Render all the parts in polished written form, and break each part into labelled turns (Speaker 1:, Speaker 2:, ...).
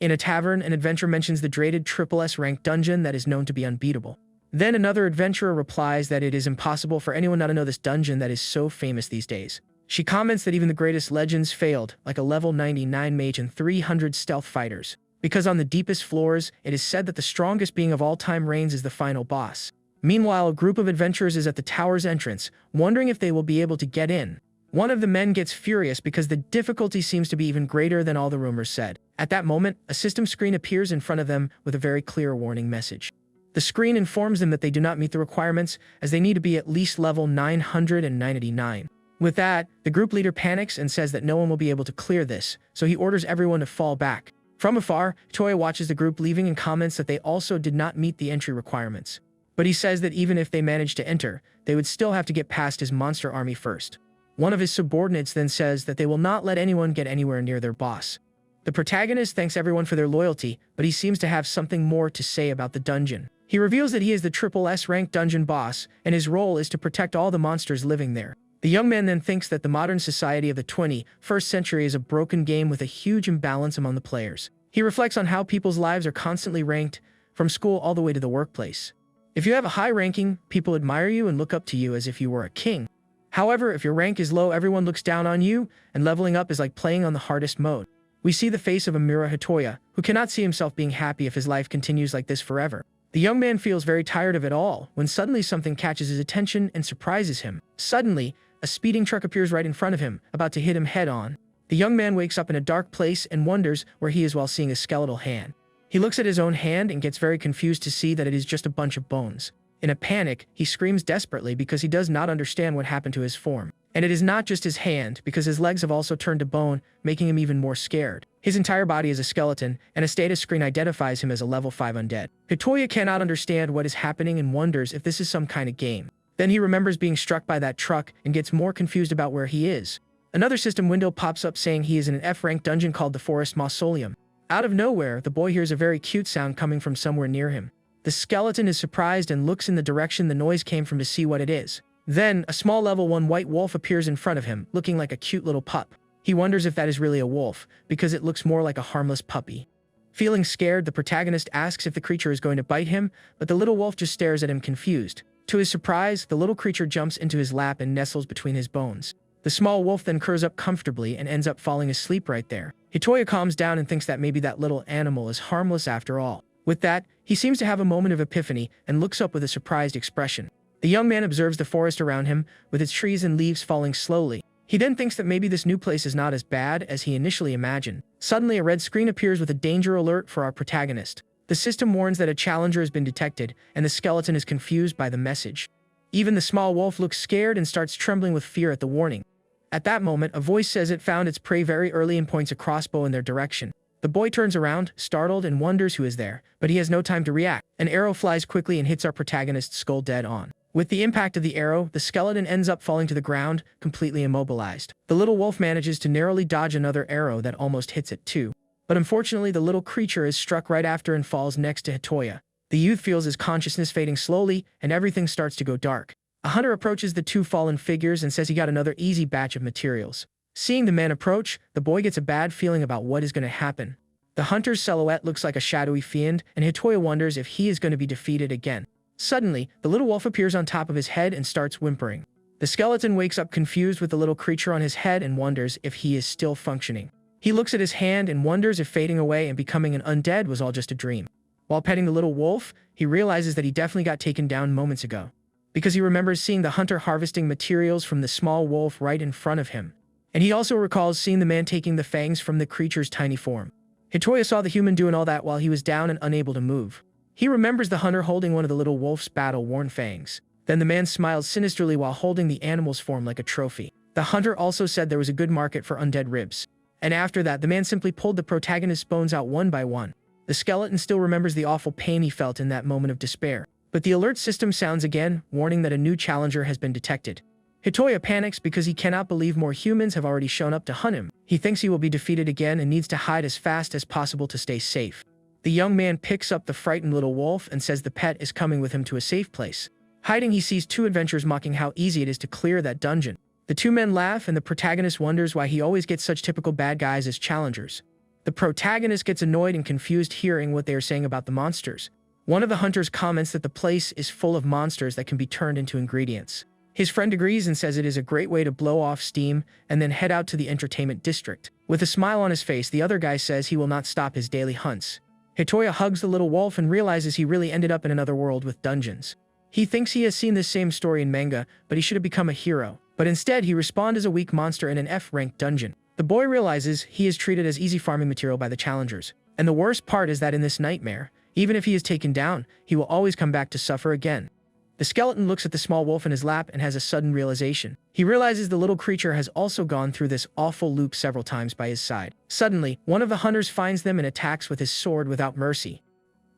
Speaker 1: In a tavern, an adventurer mentions the dreaded triple S rank dungeon that is known to be unbeatable. Then another adventurer replies that it is impossible for anyone not to know this dungeon that is so famous these days. She comments that even the greatest legends failed, like a level 99 mage and 300 stealth fighters, because on the deepest floors, it is said that the strongest being of all time reigns as the final boss. Meanwhile, a group of adventurers is at the tower's entrance, wondering if they will be able to get in. One of the men gets furious because the difficulty seems to be even greater than all the rumors said. At that moment, a system screen appears in front of them with a very clear warning message. The screen informs them that they do not meet the requirements, as they need to be at least level 999. With that, the group leader panics and says that no one will be able to clear this, so he orders everyone to fall back. From afar, Toya watches the group leaving and comments that they also did not meet the entry requirements. But he says that even if they managed to enter, they would still have to get past his monster army first. One of his subordinates then says that they will not let anyone get anywhere near their boss. The protagonist thanks everyone for their loyalty, but he seems to have something more to say about the dungeon. He reveals that he is the triple S rank dungeon boss, and his role is to protect all the monsters living there. The young man then thinks that the modern society of the 21st century is a broken game with a huge imbalance among the players. He reflects on how people's lives are constantly ranked, from school all the way to the workplace. If you have a high ranking, people admire you and look up to you as if you were a king. However, if your rank is low, everyone looks down on you, and leveling up is like playing on the hardest mode. We see the face of Amira Hitoya, who cannot see himself being happy if his life continues like this forever. The young man feels very tired of it all, when suddenly something catches his attention and surprises him. Suddenly, a speeding truck appears right in front of him, about to hit him head-on. The young man wakes up in a dark place and wonders where he is while seeing a skeletal hand. He looks at his own hand and gets very confused to see that it is just a bunch of bones. In a panic, he screams desperately because he does not understand what happened to his form. And it is not just his hand, because his legs have also turned to bone, making him even more scared. His entire body is a skeleton, and a status screen identifies him as a level 5 undead. Hitoya cannot understand what is happening and wonders if this is some kind of game. Then he remembers being struck by that truck and gets more confused about where he is. Another system window pops up saying he is in an F-rank dungeon called the Forest Mausoleum. Out of nowhere, the boy hears a very cute sound coming from somewhere near him. The skeleton is surprised and looks in the direction the noise came from to see what it is. Then, a small level 1 white wolf appears in front of him, looking like a cute little pup. He wonders if that is really a wolf, because it looks more like a harmless puppy. Feeling scared, the protagonist asks if the creature is going to bite him, but the little wolf just stares at him confused. To his surprise, the little creature jumps into his lap and nestles between his bones. The small wolf then curls up comfortably and ends up falling asleep right there. Hitoya calms down and thinks that maybe that little animal is harmless after all. With that, he seems to have a moment of epiphany and looks up with a surprised expression. The young man observes the forest around him, with its trees and leaves falling slowly. He then thinks that maybe this new place is not as bad as he initially imagined. Suddenly, a red screen appears with a danger alert for our protagonist. The system warns that a challenger has been detected, and the skeleton is confused by the message. Even the small wolf looks scared and starts trembling with fear at the warning. At that moment, a voice says it found its prey very early and points a crossbow in their direction. The boy turns around, startled, and wonders who is there, but he has no time to react. An arrow flies quickly and hits our protagonist's skull dead on. With the impact of the arrow, the skeleton ends up falling to the ground, completely immobilized. The little wolf manages to narrowly dodge another arrow that almost hits it too. But unfortunately, the little creature is struck right after and falls next to Hitoya. The youth feels his consciousness fading slowly, and everything starts to go dark. A hunter approaches the two fallen figures and says he got another easy batch of materials. Seeing the man approach, the boy gets a bad feeling about what is going to happen. The hunter's silhouette looks like a shadowy fiend, and Hitoya wonders if he is going to be defeated again. Suddenly, the little wolf appears on top of his head and starts whimpering. The skeleton wakes up confused with the little creature on his head and wonders if he is still functioning. He looks at his hand and wonders if fading away and becoming an undead was all just a dream. While petting the little wolf, he realizes that he definitely got taken down moments ago, because he remembers seeing the hunter harvesting materials from the small wolf right in front of him. And he also recalls seeing the man taking the fangs from the creature's tiny form. Hitoya saw the human doing all that while he was down and unable to move. He remembers the hunter holding one of the little wolf's battle-worn fangs. Then the man smiles sinisterly while holding the animal's form like a trophy. The hunter also said there was a good market for undead ribs. And after that, the man simply pulled the protagonist's bones out one by one. The skeleton still remembers the awful pain he felt in that moment of despair. But the alert system sounds again, warning that a new challenger has been detected. Hitoya panics because he cannot believe more humans have already shown up to hunt him. He thinks he will be defeated again and needs to hide as fast as possible to stay safe. The young man picks up the frightened little wolf and says the pet is coming with him to a safe place. Hiding, he sees two adventurers mocking how easy it is to clear that dungeon. The two men laugh and the protagonist wonders why he always gets such typical bad guys as challengers. The protagonist gets annoyed and confused hearing what they are saying about the monsters. One of the hunters comments that the place is full of monsters that can be turned into ingredients. His friend agrees and says it is a great way to blow off steam and then head out to the entertainment district. With a smile on his face, the other guy says he will not stop his daily hunts. Hitoya hugs the little wolf and realizes he really ended up in another world with dungeons. He thinks he has seen this same story in manga, but he should have become a hero. But instead, he respawned as a weak monster in an F-ranked dungeon. The boy realizes he is treated as easy farming material by the challengers. And the worst part is that in this nightmare, even if he is taken down, he will always come back to suffer again. The skeleton looks at the small wolf in his lap and has a sudden realization. He realizes the little creature has also gone through this awful loop several times by his side. Suddenly, one of the hunters finds them and attacks with his sword without mercy.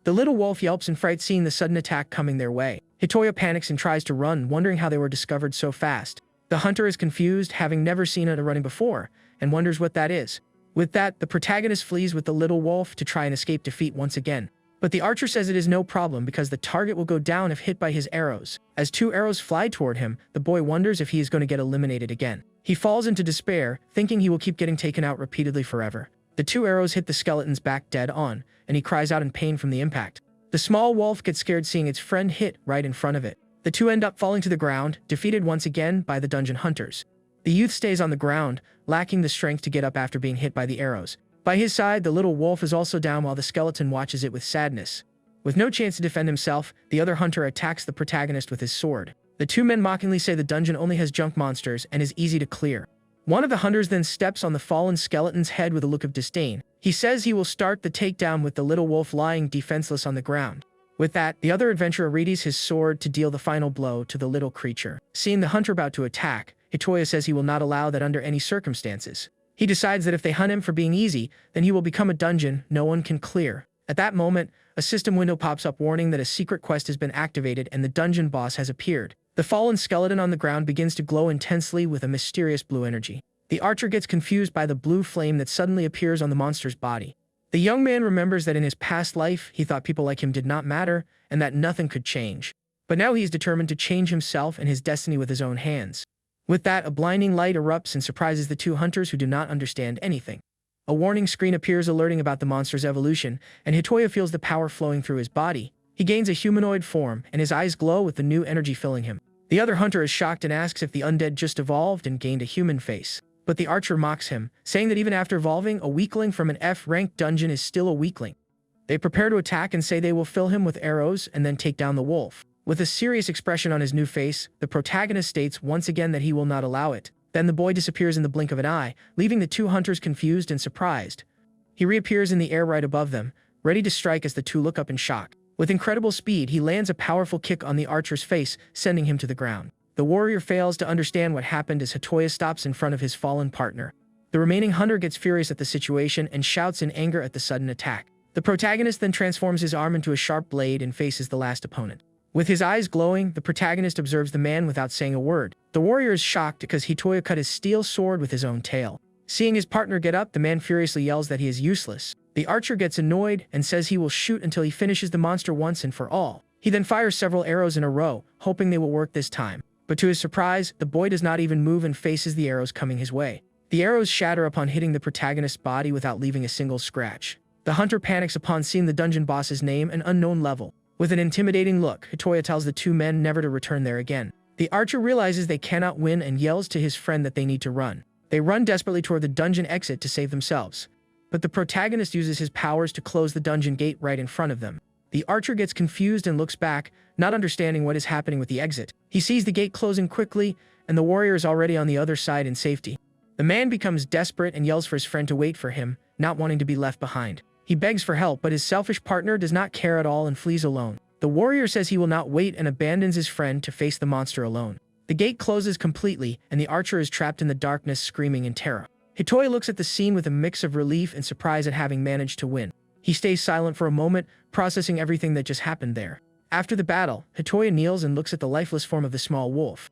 Speaker 1: The little wolf yelps in fright seeing the sudden attack coming their way. Hitoya panics and tries to run, wondering how they were discovered so fast. The hunter is confused, having never seen a running before, and wonders what that is. With that, the protagonist flees with the little wolf to try and escape defeat once again. But the archer says it is no problem because the target will go down if hit by his arrows. As 2 arrows fly toward him, the boy wonders if he is going to get eliminated again. He falls into despair, thinking he will keep getting taken out repeatedly forever. The 2 arrows hit the skeleton's back dead on, and he cries out in pain from the impact. The small wolf gets scared seeing its friend hit right in front of it. The 2 end up falling to the ground, defeated once again by the dungeon hunters. The youth stays on the ground, lacking the strength to get up after being hit by the arrows. By his side, the little wolf is also down while the skeleton watches it with sadness. With no chance to defend himself, the other hunter attacks the protagonist with his sword. The 2 men mockingly say the dungeon only has junk monsters and is easy to clear. One of the hunters then steps on the fallen skeleton's head with a look of disdain. He says he will start the takedown with the little wolf lying defenseless on the ground. With that, the other adventurer readies his sword to deal the final blow to the little creature. Seeing the hunter about to attack, Hitoya says he will not allow that under any circumstances. He decides that if they hunt him for being easy, then he will become a dungeon no one can clear. At that moment, a system window pops up warning that a secret quest has been activated and the dungeon boss has appeared. The fallen skeleton on the ground begins to glow intensely with a mysterious blue energy. The archer gets confused by the blue flame that suddenly appears on the monster's body. The young man remembers that in his past life, he thought people like him did not matter and that nothing could change. But now he is determined to change himself and his destiny with his own hands. With that, a blinding light erupts and surprises the 2 hunters who do not understand anything. A warning screen appears alerting about the monster's evolution, and Hitoya feels the power flowing through his body. He gains a humanoid form, and his eyes glow with the new energy filling him. The other hunter is shocked and asks if the undead just evolved and gained a human face. But the archer mocks him, saying that even after evolving, a weakling from an F-ranked dungeon is still a weakling. They prepare to attack and say they will fill him with arrows and then take down the wolf. With a serious expression on his new face, the protagonist states once again that he will not allow it. Then the boy disappears in the blink of an eye, leaving the 2 hunters confused and surprised. He reappears in the air right above them, ready to strike as the 2 look up in shock. With incredible speed, he lands a powerful kick on the archer's face, sending him to the ground. The warrior fails to understand what happened as Hitoya stops in front of his fallen partner. The remaining hunter gets furious at the situation and shouts in anger at the sudden attack. The protagonist then transforms his arm into a sharp blade and faces the last opponent. With his eyes glowing, the protagonist observes the man without saying a word. The warrior is shocked because Hitoya cut his steel sword with his own tail. Seeing his partner get up, the man furiously yells that he is useless. The archer gets annoyed and says he will shoot until he finishes the monster once and for all. He then fires several arrows in a row, hoping they will work this time. But to his surprise, the boy does not even move and faces the arrows coming his way. The arrows shatter upon hitting the protagonist's body without leaving a single scratch. The hunter panics upon seeing the dungeon boss's name and unknown level. With an intimidating look, Hitoya tells the 2 men never to return there again. The archer realizes they cannot win and yells to his friend that they need to run. They run desperately toward the dungeon exit to save themselves. But the protagonist uses his powers to close the dungeon gate right in front of them. The archer gets confused and looks back, not understanding what is happening with the exit. He sees the gate closing quickly, and the warrior is already on the other side in safety. The man becomes desperate and yells for his friend to wait for him, not wanting to be left behind. He begs for help, but his selfish partner does not care at all and flees alone. The warrior says he will not wait and abandons his friend to face the monster alone. The gate closes completely, and the archer is trapped in the darkness, screaming in terror. Hitoya looks at the scene with a mix of relief and surprise at having managed to win. He stays silent for a moment, processing everything that just happened there. After the battle, Hitoya kneels and looks at the lifeless form of the small wolf.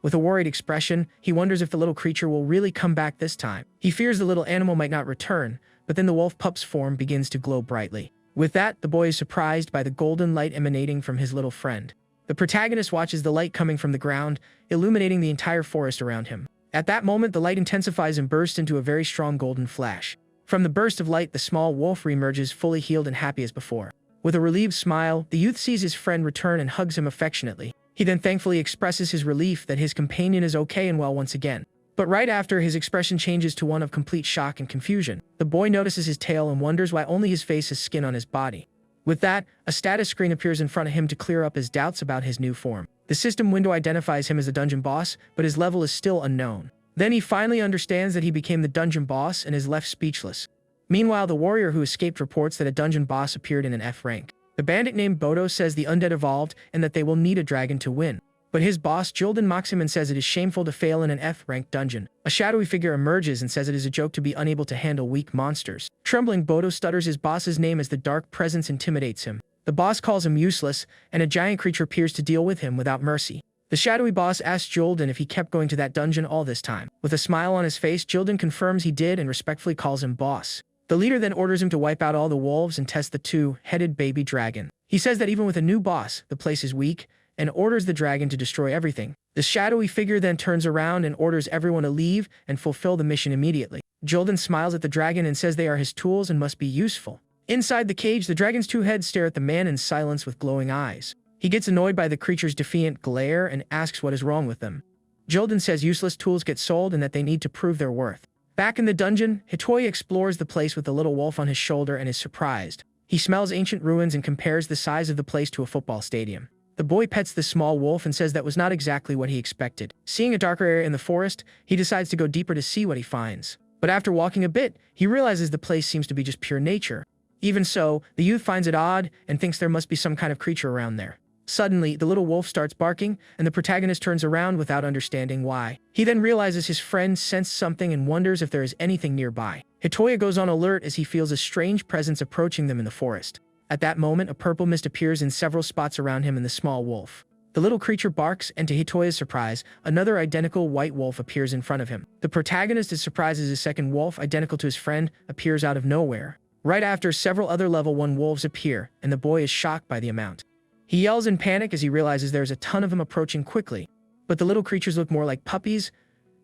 Speaker 1: With a worried expression, he wonders if the little creature will really come back this time. He fears the little animal might not return, but then the wolf pup's form begins to glow brightly. With that, the boy is surprised by the golden light emanating from his little friend. The protagonist watches the light coming from the ground, illuminating the entire forest around him. At that moment, the light intensifies and bursts into a very strong golden flash. From the burst of light, the small wolf reemerges fully healed and happy as before. With a relieved smile, the youth sees his friend return and hugs him affectionately. He then thankfully expresses his relief that his companion is okay and well once again. But right after, his expression changes to one of complete shock and confusion. The boy notices his tail and wonders why only his face has skin on his body. With that, a status screen appears in front of him to clear up his doubts about his new form. The system window identifies him as the dungeon boss, but his level is still unknown. Then he finally understands that he became the dungeon boss and is left speechless. Meanwhile, the warrior who escaped reports that a dungeon boss appeared in an F rank. The bandit named Bodo says the undead evolved and that they will need a dragon to win. But his boss, Jilden, mocks him and says it is shameful to fail in an F-ranked dungeon. A shadowy figure emerges and says it is a joke to be unable to handle weak monsters. Trembling, Bodo stutters his boss's name as the dark presence intimidates him. The boss calls him useless, and a giant creature appears to deal with him without mercy. The shadowy boss asks Jilden if he kept going to that dungeon all this time. With a smile on his face, Jilden confirms he did and respectfully calls him boss. The leader then orders him to wipe out all the wolves and test the two-headed baby dragon. He says that even with a new boss, the place is weak, and orders the dragon to destroy everything. The shadowy figure then turns around and orders everyone to leave and fulfill the mission immediately. Jilden smiles at the dragon and says they are his tools and must be useful. Inside the cage, the dragon's two heads stare at the man in silence with glowing eyes. He gets annoyed by the creature's defiant glare and asks what is wrong with them. Jilden says useless tools get sold and that they need to prove their worth. Back in the dungeon, Hitoya explores the place with the little wolf on his shoulder and is surprised. He smells ancient ruins and compares the size of the place to a football stadium. The boy pets the small wolf and says that was not exactly what he expected. Seeing a darker area in the forest, he decides to go deeper to see what he finds. But after walking a bit, he realizes the place seems to be just pure nature. Even so, the youth finds it odd and thinks there must be some kind of creature around there. Suddenly, the little wolf starts barking, and the protagonist turns around without understanding why. He then realizes his friend sensed something and wonders if there is anything nearby. Hitoya goes on alert as he feels a strange presence approaching them in the forest. At that moment, a purple mist appears in several spots around him and the small wolf. The little creature barks, and to Hitoya's surprise, another identical white wolf appears in front of him. The protagonist is surprised as a second wolf, identical to his friend, appears out of nowhere. Right after, several other level 1 wolves appear, and the boy is shocked by the amount. He yells in panic as he realizes there's a ton of them approaching quickly, but the little creatures look more like puppies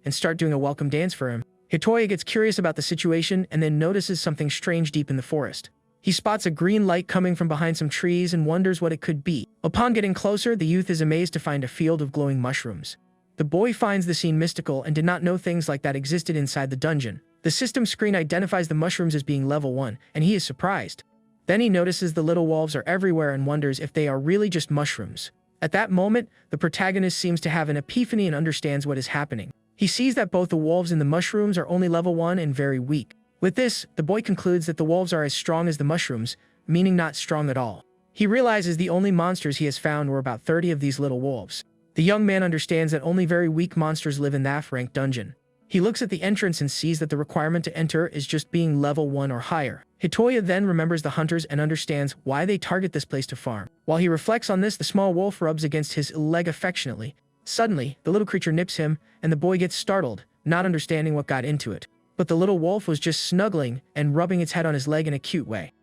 Speaker 1: and start doing a welcome dance for him. Hitoya gets curious about the situation and then notices something strange deep in the forest. He spots a green light coming from behind some trees and wonders what it could be. Upon getting closer, the youth is amazed to find a field of glowing mushrooms. The boy finds the scene mystical and did not know things like that existed inside the dungeon. The system screen identifies the mushrooms as being level 1, and he is surprised. Then he notices the little wolves are everywhere and wonders if they are really just mushrooms. At that moment, the protagonist seems to have an epiphany and understands what is happening. He sees that both the wolves and the mushrooms are only level 1 and very weak. With this, the boy concludes that the wolves are as strong as the mushrooms, meaning not strong at all. He realizes the only monsters he has found were about 30 of these little wolves. The young man understands that only very weak monsters live in the F-rank dungeon. He looks at the entrance and sees that the requirement to enter is just being level 1 or higher. Hitoya then remembers the hunters and understands why they target this place to farm. While he reflects on this, the small wolf rubs against his leg affectionately. Suddenly, the little creature nips him, and the boy gets startled, not understanding what got into it. But the little wolf was just snuggling and rubbing its head on his leg in a cute way.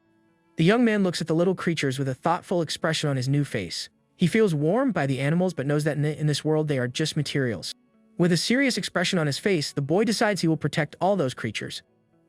Speaker 1: The young man looks at the little creatures with a thoughtful expression on his new face. He feels warmed by the animals but knows that in this world they are just materials. With a serious expression on his face, the boy decides he will protect all those creatures.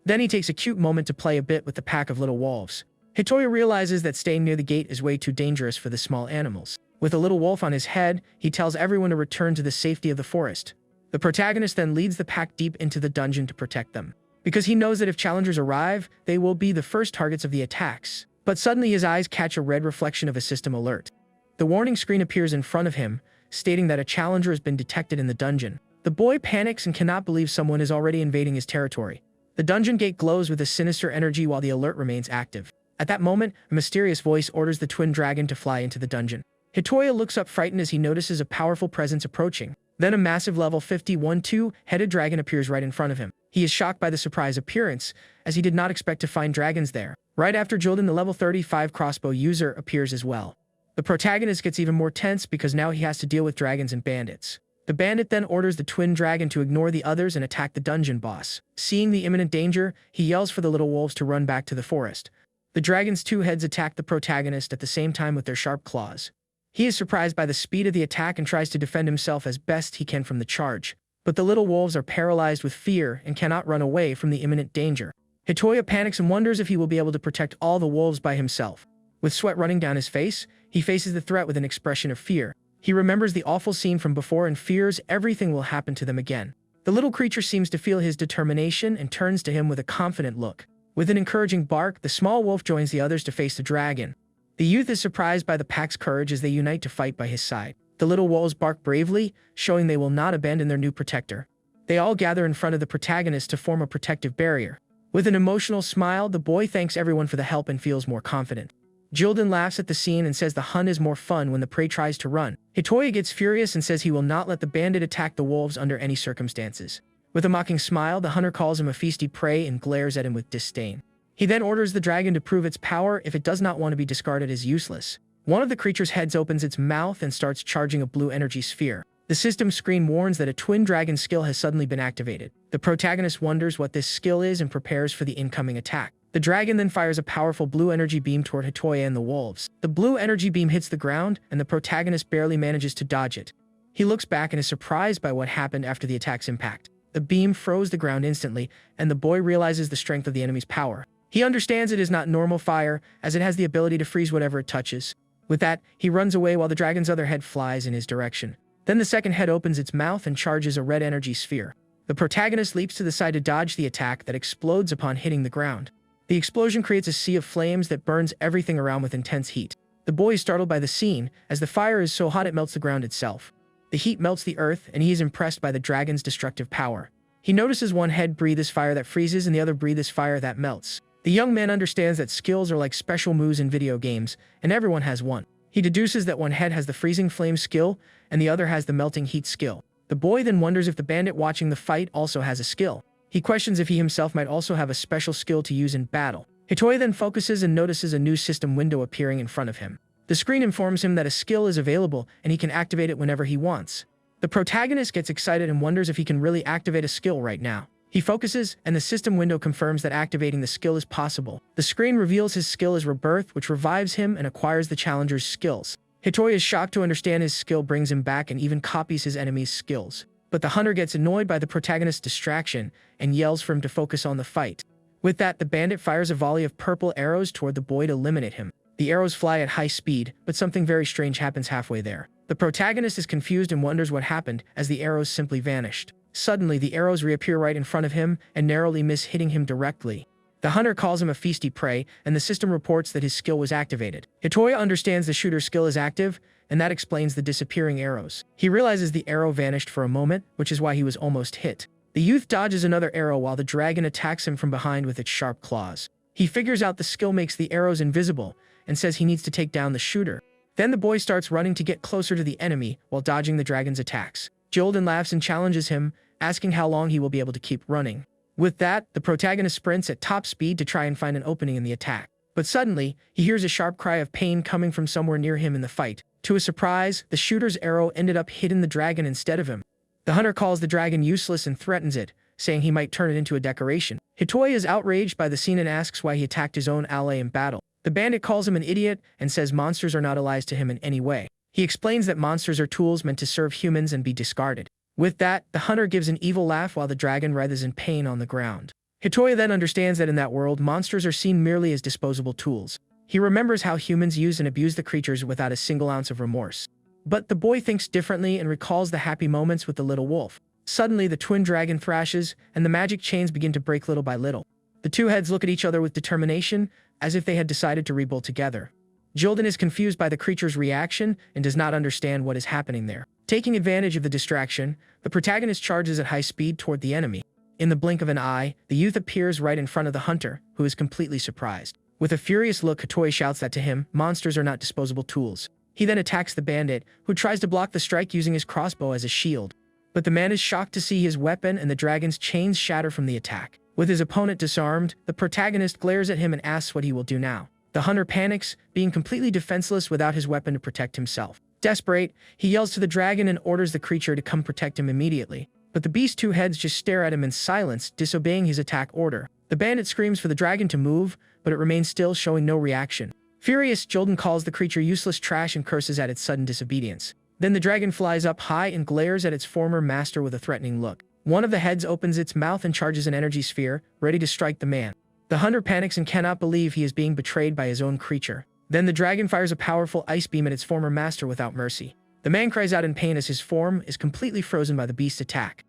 Speaker 1: Then he takes a cute moment to play a bit with the pack of little wolves. Hitoya realizes that staying near the gate is way too dangerous for the small animals. With a little wolf on his head, he tells everyone to return to the safety of the forest. The protagonist then leads the pack deep into the dungeon to protect them, because he knows that if challengers arrive, they will be the first targets of the attacks. But suddenly his eyes catch a red reflection of a system alert. The warning screen appears in front of him, stating that a challenger has been detected in the dungeon. The boy panics and cannot believe someone is already invading his territory. The dungeon gate glows with a sinister energy while the alert remains active. At that moment, a mysterious voice orders the twin dragon to fly into the dungeon. Hitoya looks up frightened as he notices a powerful presence approaching. Then a massive level 51 two-headed dragon appears right in front of him. He is shocked by the surprise appearance, as he did not expect to find dragons there. Right after Jilden, the level 35 crossbow user appears as well. The protagonist gets even more tense because now he has to deal with dragons and bandits. The bandit then orders the twin dragon to ignore the others and attack the dungeon boss. Seeing the imminent danger, he yells for the little wolves to run back to the forest. The dragon's two heads attack the protagonist at the same time with their sharp claws. He is surprised by the speed of the attack and tries to defend himself as best he can from the charge. But the little wolves are paralyzed with fear and cannot run away from the imminent danger. Hitoya panics and wonders if he will be able to protect all the wolves by himself. With sweat running down his face, he faces the threat with an expression of fear. He remembers the awful scene from before and fears everything will happen to them again. The little creature seems to feel his determination and turns to him with a confident look. With an encouraging bark, the small wolf joins the others to face the dragon. The youth is surprised by the pack's courage as they unite to fight by his side. The little wolves bark bravely, showing they will not abandon their new protector. They all gather in front of the protagonist to form a protective barrier. With an emotional smile, the boy thanks everyone for the help and feels more confident. Jilden laughs at the scene and says the hunt is more fun when the prey tries to run. Hitoya gets furious and says he will not let the bandit attack the wolves under any circumstances. With a mocking smile, the hunter calls him a feisty prey and glares at him with disdain. He then orders the dragon to prove its power. If it does not want to be discarded as useless. One of the creature's heads opens its mouth and starts charging a blue energy sphere. The system screen warns that a twin dragon skill has suddenly been activated. The protagonist wonders what this skill is and prepares for the incoming attack. The dragon then fires a powerful blue energy beam toward Hitoya and the wolves. The blue energy beam hits the ground, and the protagonist barely manages to dodge it. He looks back and is surprised by what happened after the attack's impact. The beam froze the ground instantly, and the boy realizes the strength of the enemy's power. He understands it is not normal fire, as it has the ability to freeze whatever it touches. With that, he runs away while the dragon's other head flies in his direction. Then the second head opens its mouth and charges a red energy sphere. The protagonist leaps to the side to dodge the attack that explodes upon hitting the ground. The explosion creates a sea of flames that burns everything around with intense heat. The boy is startled by the scene, as the fire is so hot it melts the ground itself. The heat melts the earth, and he is impressed by the dragon's destructive power. He notices one head breathes fire that freezes and the other breathes fire that melts. The young man understands that skills are like special moves in video games, and everyone has one. He deduces that one head has the freezing flame skill, and the other has the melting heat skill. The boy then wonders if the bandit watching the fight also has a skill. He questions if he himself might also have a special skill to use in battle. Hitoya then focuses and notices a new system window appearing in front of him. The screen informs him that a skill is available and he can activate it whenever he wants. The protagonist gets excited and wonders if he can really activate a skill right now. He focuses, and the system window confirms that activating the skill is possible. The screen reveals his skill is Rebirth, which revives him and acquires the challenger's skills. Hitoya is shocked to understand his skill brings him back and even copies his enemy's skills. But the hunter gets annoyed by the protagonist's distraction and yells for him to focus on the fight. With that, the bandit fires a volley of purple arrows toward the boy to eliminate him. The arrows fly at high speed, but something very strange happens halfway there. The protagonist is confused and wonders what happened, as the arrows simply vanished. Suddenly, the arrows reappear right in front of him and narrowly miss hitting him directly. The hunter calls him a feisty prey, and the system reports that his skill was activated. Hitoya understands the shooter's skill is active, and that explains the disappearing arrows. He realizes the arrow vanished for a moment, which is why he was almost hit. The youth dodges another arrow while the dragon attacks him from behind with its sharp claws. He figures out the skill makes the arrows invisible, and says he needs to take down the shooter. Then the boy starts running to get closer to the enemy while dodging the dragon's attacks. Jilden laughs and challenges him, asking how long he will be able to keep running. With that, the protagonist sprints at top speed to try and find an opening in the attack. But suddenly, he hears a sharp cry of pain coming from somewhere near him in the fight. To his surprise, the shooter's arrow ended up hitting the dragon instead of him. The hunter calls the dragon useless and threatens it, saying he might turn it into a decoration. Hitoya is outraged by the scene and asks why he attacked his own ally in battle. The bandit calls him an idiot and says monsters are not allies to him in any way. He explains that monsters are tools meant to serve humans and be discarded. With that, the hunter gives an evil laugh while the dragon writhes in pain on the ground. Hitoya then understands that in that world, monsters are seen merely as disposable tools. He remembers how humans use and abuse the creatures without a single ounce of remorse. But the boy thinks differently and recalls the happy moments with the little wolf. Suddenly, the twin dragon thrashes, and the magic chains begin to break little by little. The two heads look at each other with determination, as if they had decided to rebuild together. Jilden is confused by the creature's reaction and does not understand what is happening there. Taking advantage of the distraction, the protagonist charges at high speed toward the enemy. In the blink of an eye, the youth appears right in front of the hunter, who is completely surprised. With a furious look, Hitoya shouts that to him, monsters are not disposable tools. He then attacks the bandit, who tries to block the strike using his crossbow as a shield. But the man is shocked to see his weapon and the dragon's chains shatter from the attack. With his opponent disarmed, the protagonist glares at him and asks what he will do now. The hunter panics, being completely defenseless without his weapon to protect himself. Desperate, he yells to the dragon and orders the creature to come protect him immediately. But the beast's two heads just stare at him in silence, disobeying his attack order. The bandit screams for the dragon to move, but it remains still, showing no reaction. Furious, Jilden calls the creature useless trash and curses at its sudden disobedience. Then the dragon flies up high and glares at its former master with a threatening look. One of the heads opens its mouth and charges an energy sphere, ready to strike the man. The hunter panics and cannot believe he is being betrayed by his own creature. Then the dragon fires a powerful ice beam at its former master without mercy. The man cries out in pain as his form is completely frozen by the beast's attack.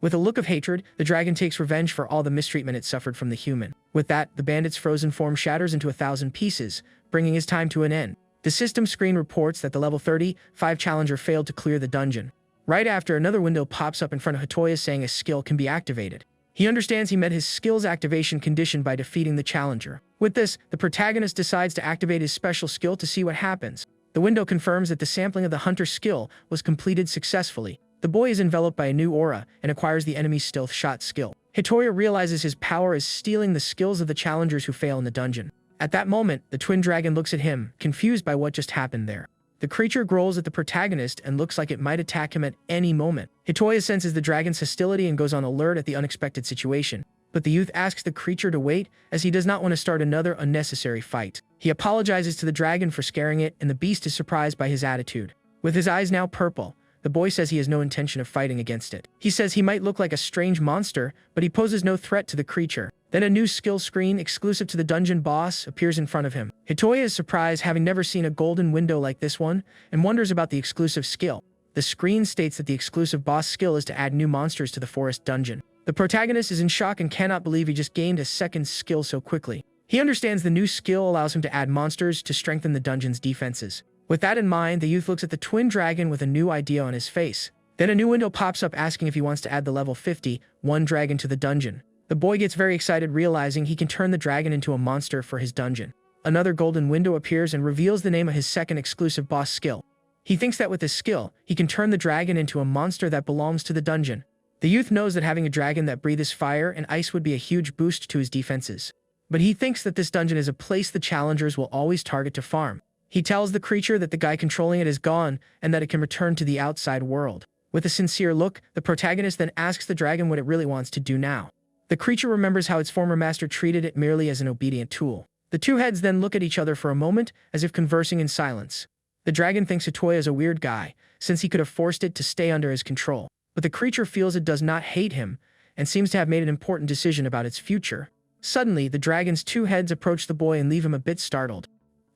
Speaker 1: With a look of hatred, the dragon takes revenge for all the mistreatment it suffered from the human. With that, the bandit's frozen form shatters into 1,000 pieces, bringing his time to an end. The system screen reports that the level 35 challenger failed to clear the dungeon. Right after, another window pops up in front of Hatoya saying a skill can be activated. He understands he met his skill's activation condition by defeating the challenger. With this, the protagonist decides to activate his special skill to see what happens. The window confirms that the sampling of the hunter's skill was completed successfully. The boy is enveloped by a new aura and acquires the enemy's stealth shot skill. Hatoya realizes his power is stealing the skills of the challengers who fail in the dungeon. At that moment, the twin dragon looks at him, confused by what just happened there. The creature growls at the protagonist and looks like it might attack him at any moment. Hatoya senses the dragon's hostility and goes on alert at the unexpected situation. But the youth asks the creature to wait, as he does not want to start another unnecessary fight. He apologizes to the dragon for scaring it, and the beast is surprised by his attitude. With his eyes now purple, the boy says he has no intention of fighting against it. He says he might look like a strange monster, but he poses no threat to the creature. Then a new skill screen, exclusive to the dungeon boss, appears in front of him. Hatoya is surprised, having never seen a golden window like this one, and wonders about the exclusive skill. The screen states that the exclusive boss skill is to add new monsters to the forest dungeon. The protagonist is in shock and cannot believe he just gained a second skill so quickly. He understands the new skill allows him to add monsters to strengthen the dungeon's defenses. With that in mind, the youth looks at the twin dragon with a new idea on his face. Then a new window pops up asking if he wants to add the level 51 dragon to the dungeon. The boy gets very excited, realizing he can turn the dragon into a monster for his dungeon. Another golden window appears and reveals the name of his second exclusive boss skill. He thinks that with this skill, he can turn the dragon into a monster that belongs to the dungeon. The youth knows that having a dragon that breathes fire and ice would be a huge boost to his defenses. But he thinks that this dungeon is a place the challengers will always target to farm. He tells the creature that the guy controlling it is gone and that it can return to the outside world. With a sincere look, the protagonist then asks the dragon what it really wants to do now. The creature remembers how its former master treated it merely as an obedient tool. The two heads then look at each other for a moment, as if conversing in silence. The dragon thinks Hatoya is a weird guy, since he could have forced it to stay under his control. But the creature feels it does not hate him, and seems to have made an important decision about its future. Suddenly, the dragon's two heads approach the boy and leave him a bit startled.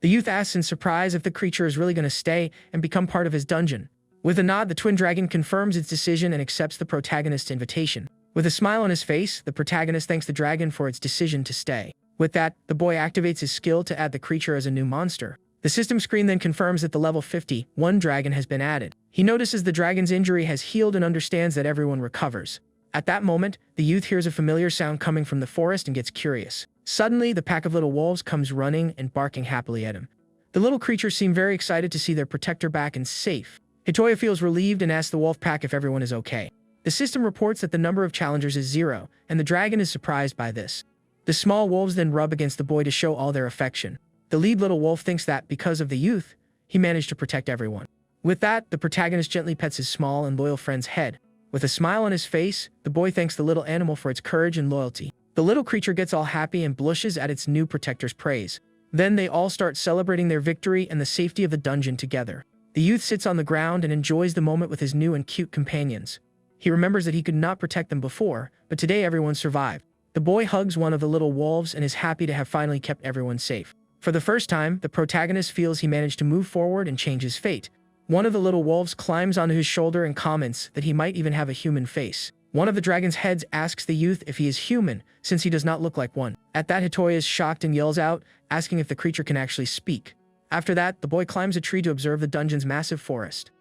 Speaker 1: The youth asks in surprise if the creature is really going to stay and become part of his dungeon. With a nod, the twin dragon confirms its decision and accepts the protagonist's invitation. With a smile on his face, the protagonist thanks the dragon for its decision to stay. With that, the boy activates his skill to add the creature as a new monster. The system screen then confirms that the level 51 dragon has been added. He notices the dragon's injury has healed and understands that everyone recovers. At that moment, the youth hears a familiar sound coming from the forest and gets curious. Suddenly, the pack of little wolves comes running and barking happily at him. The little creatures seem very excited to see their protector back and safe. Hatoya feels relieved and asks the wolf pack if everyone is okay. The system reports that the number of challengers is 0, and the dragon is surprised by this. The small wolves then rub against the boy to show all their affection. The lead little wolf thinks that, because of the youth, he managed to protect everyone. With that, the protagonist gently pets his small and loyal friend's head. With a smile on his face, the boy thanks the little animal for its courage and loyalty. The little creature gets all happy and blushes at its new protector's praise. Then they all start celebrating their victory and the safety of the dungeon together. The youth sits on the ground and enjoys the moment with his new and cute companions. He remembers that he could not protect them before, but today everyone survived. The boy hugs one of the little wolves and is happy to have finally kept everyone safe. For the first time, the protagonist feels he managed to move forward and change his fate. One of the little wolves climbs onto his shoulder and comments that he might even have a human face. One of the dragon's heads asks the youth if he is human, since he does not look like one. At that, Hatoya is shocked and yells out, asking if the creature can actually speak. After that, the boy climbs a tree to observe the dungeon's massive forest.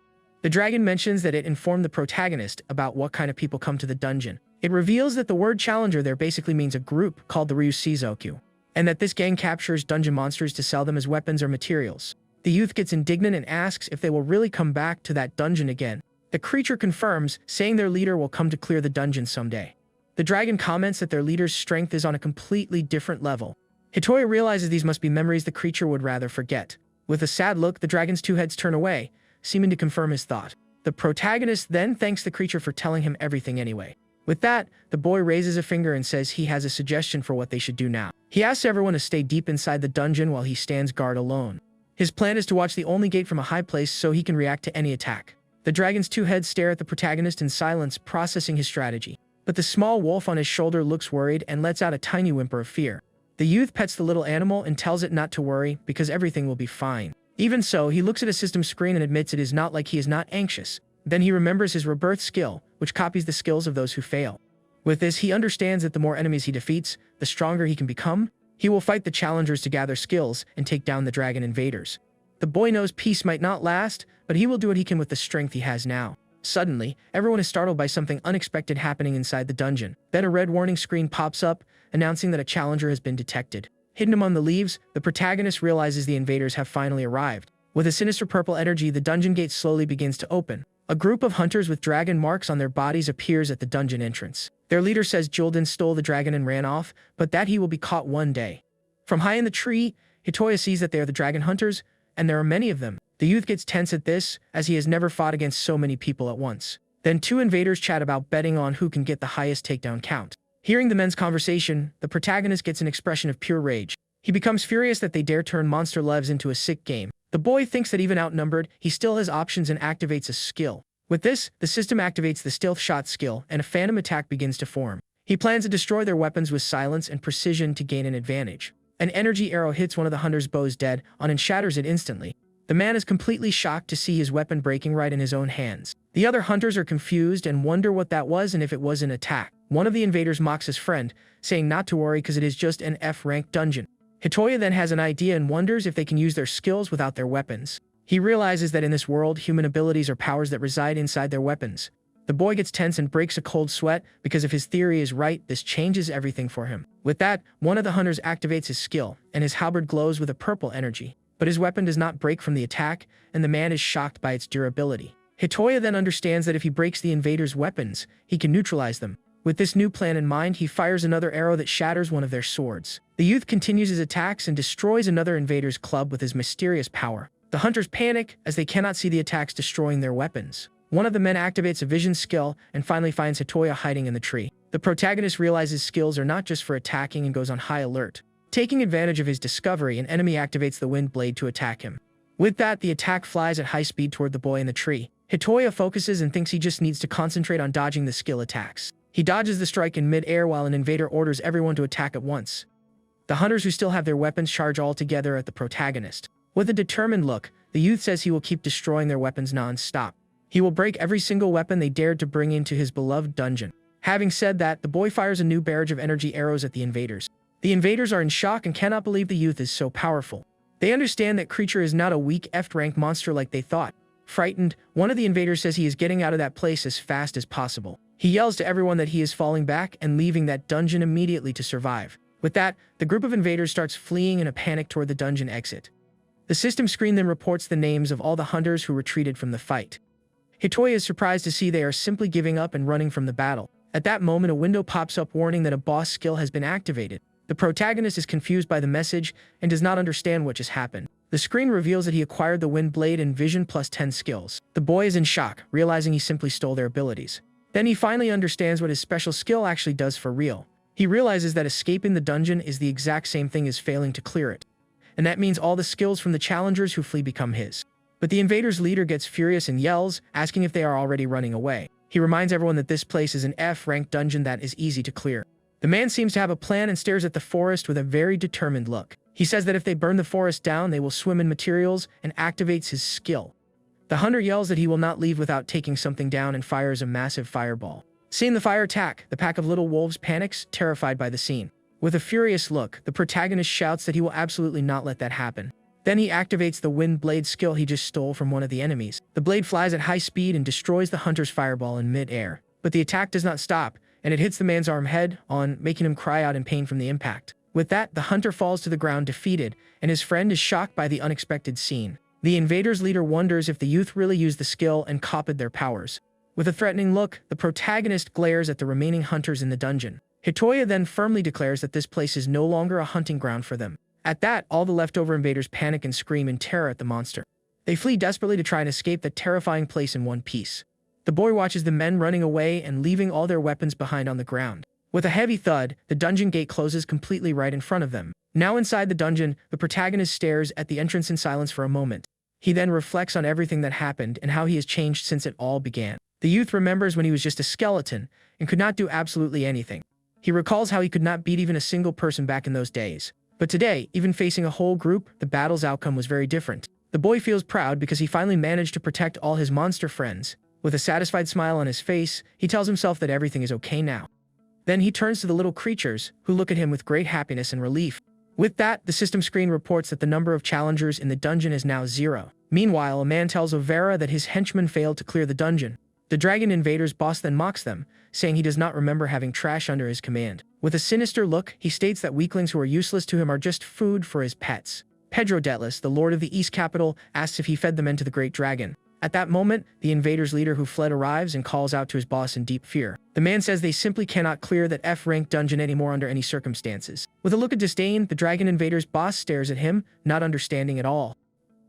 Speaker 1: The dragon mentions that it informed the protagonist about what kind of people come to the dungeon. It reveals that the word challenger there basically means a group called the Ryuseizokyu, and that this gang captures dungeon monsters to sell them as weapons or materials. The youth gets indignant and asks if they will really come back to that dungeon again. The creature confirms, saying their leader will come to clear the dungeon someday. The dragon comments that their leader's strength is on a completely different level. Hatoya realizes these must be memories the creature would rather forget. With a sad look, the dragon's two heads turn away, seeming to confirm his thought. The protagonist then thanks the creature for telling him everything anyway. With that, the boy raises a finger and says he has a suggestion for what they should do now. He asks everyone to stay deep inside the dungeon while he stands guard alone. His plan is to watch the only gate from a high place so he can react to any attack. The dragon's two heads stare at the protagonist in silence, processing his strategy. But the small wolf on his shoulder looks worried and lets out a tiny whimper of fear. The youth pets the little animal and tells it not to worry because everything will be fine. Even so, he looks at a system screen and admits it is not like he is not anxious. Then he remembers his rebirth skill, which copies the skills of those who fail. With this, he understands that the more enemies he defeats, the stronger he can become. He will fight the challengers to gather skills and take down the dragon invaders. The boy knows peace might not last, but he will do what he can with the strength he has now. Suddenly, everyone is startled by something unexpected happening inside the dungeon. Then a red warning screen pops up, announcing that a challenger has been detected. Hidden among the leaves, the protagonist realizes the invaders have finally arrived. With a sinister purple energy, the dungeon gate slowly begins to open. A group of hunters with dragon marks on their bodies appears at the dungeon entrance. Their leader says Julden stole the dragon and ran off, but that he will be caught one day. From high in the tree, Hitoya sees that they are the dragon hunters, and there are many of them. The youth gets tense at this, as he has never fought against so many people at once. Then two invaders chat about betting on who can get the highest takedown count. Hearing the men's conversation, the protagonist gets an expression of pure rage. He becomes furious that they dare turn monster loves into a sick game. The boy thinks that even outnumbered, he still has options and activates a skill. With this, the system activates the stealth shot skill, and a phantom attack begins to form. He plans to destroy their weapons with silence and precision to gain an advantage. An energy arrow hits one of the hunter's bows dead on and shatters it instantly. The man is completely shocked to see his weapon breaking right in his own hands. The other hunters are confused and wonder what that was and if it was an attack. One of the invaders mocks his friend, saying not to worry because it is just an F-rank dungeon. Hitoya then has an idea and wonders if they can use their skills without their weapons. He realizes that in this world, human abilities are powers that reside inside their weapons. The boy gets tense and breaks a cold sweat because if his theory is right, this changes everything for him. With that, one of the hunters activates his skill, and his halberd glows with a purple energy. But his weapon does not break from the attack, and the man is shocked by its durability. Hitoya then understands that if he breaks the invaders' weapons, he can neutralize them. With this new plan in mind, he fires another arrow that shatters one of their swords. The youth continues his attacks and destroys another invader's club with his mysterious power. The hunters panic as they cannot see the attacks destroying their weapons. One of the men activates a vision skill and finally finds Hitoya hiding in the tree. The protagonist realizes skills are not just for attacking and goes on high alert. Taking advantage of his discovery, an enemy activates the wind blade to attack him. With that, the attack flies at high speed toward the boy in the tree. Hitoya focuses and thinks he just needs to concentrate on dodging the skill attacks. He dodges the strike in mid-air while an invader orders everyone to attack at once. The hunters who still have their weapons charge all together at the protagonist. With a determined look, the youth says he will keep destroying their weapons non-stop. He will break every single weapon they dared to bring into his beloved dungeon. Having said that, the boy fires a new barrage of energy arrows at the invaders. The invaders are in shock and cannot believe the youth is so powerful. They understand that creature is not a weak F-rank monster like they thought. Frightened, one of the invaders says he is getting out of that place as fast as possible. He yells to everyone that he is falling back and leaving that dungeon immediately to survive. With that, the group of invaders starts fleeing in a panic toward the dungeon exit. The system screen then reports the names of all the hunters who retreated from the fight. Hitoya is surprised to see they are simply giving up and running from the battle. At that moment, a window pops up warning that a boss skill has been activated. The protagonist is confused by the message and does not understand what just happened. The screen reveals that he acquired the Wind Blade and Vision plus 10 skills. The boy is in shock, realizing he simply stole their abilities. Then he finally understands what his special skill actually does for real. He realizes that escaping the dungeon is the exact same thing as failing to clear it. And that means all the skills from the challengers who flee become his. But the invaders' leader gets furious and yells, asking if they are already running away. He reminds everyone that this place is an F-rank dungeon that is easy to clear. The man seems to have a plan and stares at the forest with a very determined look. He says that if they burn the forest down, they will swim in materials and activates his skill. The hunter yells that he will not leave without taking something down and fires a massive fireball. Seeing the fire attack, the pack of little wolves panics, terrified by the scene. With a furious look, the protagonist shouts that he will absolutely not let that happen. Then he activates the Wind Blade skill he just stole from one of the enemies. The blade flies at high speed and destroys the hunter's fireball in mid-air. But the attack does not stop, and it hits the man's arm head-on, making him cry out in pain from the impact. With that, the hunter falls to the ground defeated, and his friend is shocked by the unexpected scene. The invaders' leader wonders if the youth really used the skill and copied their powers. With a threatening look, the protagonist glares at the remaining hunters in the dungeon. Hitoya then firmly declares that this place is no longer a hunting ground for them. At that, all the leftover invaders panic and scream in terror at the monster. They flee desperately to try and escape the terrifying place in one piece. The boy watches the men running away and leaving all their weapons behind on the ground. With a heavy thud, the dungeon gate closes completely right in front of them. Now inside the dungeon, the protagonist stares at the entrance in silence for a moment. He then reflects on everything that happened and how he has changed since it all began. The youth remembers when he was just a skeleton and could not do absolutely anything. He recalls how he could not beat even a single person back in those days. But today, even facing a whole group, the battle's outcome was very different. The boy feels proud because he finally managed to protect all his monster friends. With a satisfied smile on his face, he tells himself that everything is okay now. Then he turns to the little creatures, who look at him with great happiness and relief. With that, the system screen reports that the number of challengers in the dungeon is now 0. Meanwhile, a man tells Overa that his henchmen failed to clear the dungeon. The dragon invader's boss then mocks them, saying he does not remember having trash under his command. With a sinister look, he states that weaklings who are useless to him are just food for his pets. Pedro Detless, the lord of the East Capital, asks if he fed the men to the great dragon. At that moment, the invaders' leader who fled arrives and calls out to his boss in deep fear. The man says they simply cannot clear that F-rank dungeon anymore under any circumstances. With a look of disdain, the dragon invader's boss stares at him, not understanding at all.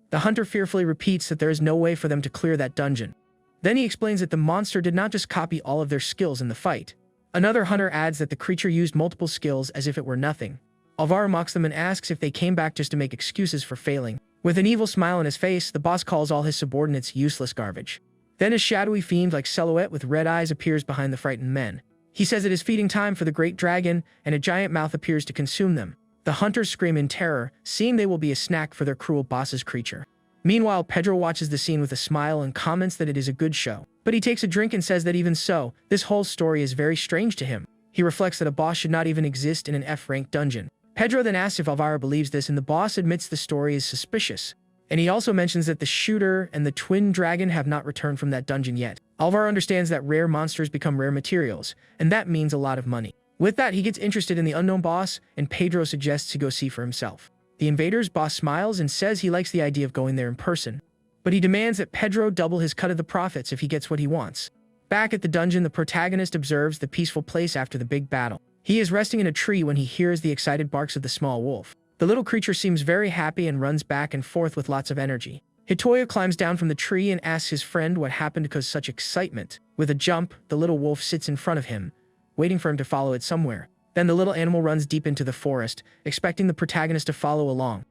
Speaker 1: The hunter fearfully repeats that there is no way for them to clear that dungeon. Then he explains that the monster did not just copy all of their skills in the fight. Another hunter adds that the creature used multiple skills as if it were nothing. Alvaro mocks them and asks if they came back just to make excuses for failing. With an evil smile on his face, the boss calls all his subordinates useless garbage. Then a shadowy fiend-like silhouette with red eyes appears behind the frightened men. He says it is feeding time for the great dragon, and a giant mouth appears to consume them. The hunters scream in terror, seeing they will be a snack for their cruel boss's creature. Meanwhile, Pedro watches the scene with a smile and comments that it is a good show. But he takes a drink and says that even so, this whole story is very strange to him. He reflects that a boss should not even exist in an F-rank dungeon. Pedro then asks if Alvaro believes this, and the boss admits the story is suspicious. And he also mentions that the shooter and the twin dragon have not returned from that dungeon yet. Alvaro understands that rare monsters become rare materials, and that means a lot of money. With that, he gets interested in the unknown boss, and Pedro suggests he go see for himself. The invader's boss smiles and says he likes the idea of going there in person. But he demands that Pedro double his cut of the profits if he gets what he wants. Back at the dungeon, the protagonist observes the peaceful place after the big battle. He is resting in a tree when he hears the excited barks of the small wolf. The little creature seems very happy and runs back and forth with lots of energy. Hitoya climbs down from the tree and asks his friend what happened to cause such excitement. With a jump, the little wolf sits in front of him, waiting for him to follow it somewhere. Then the little animal runs deep into the forest, expecting the protagonist to follow along.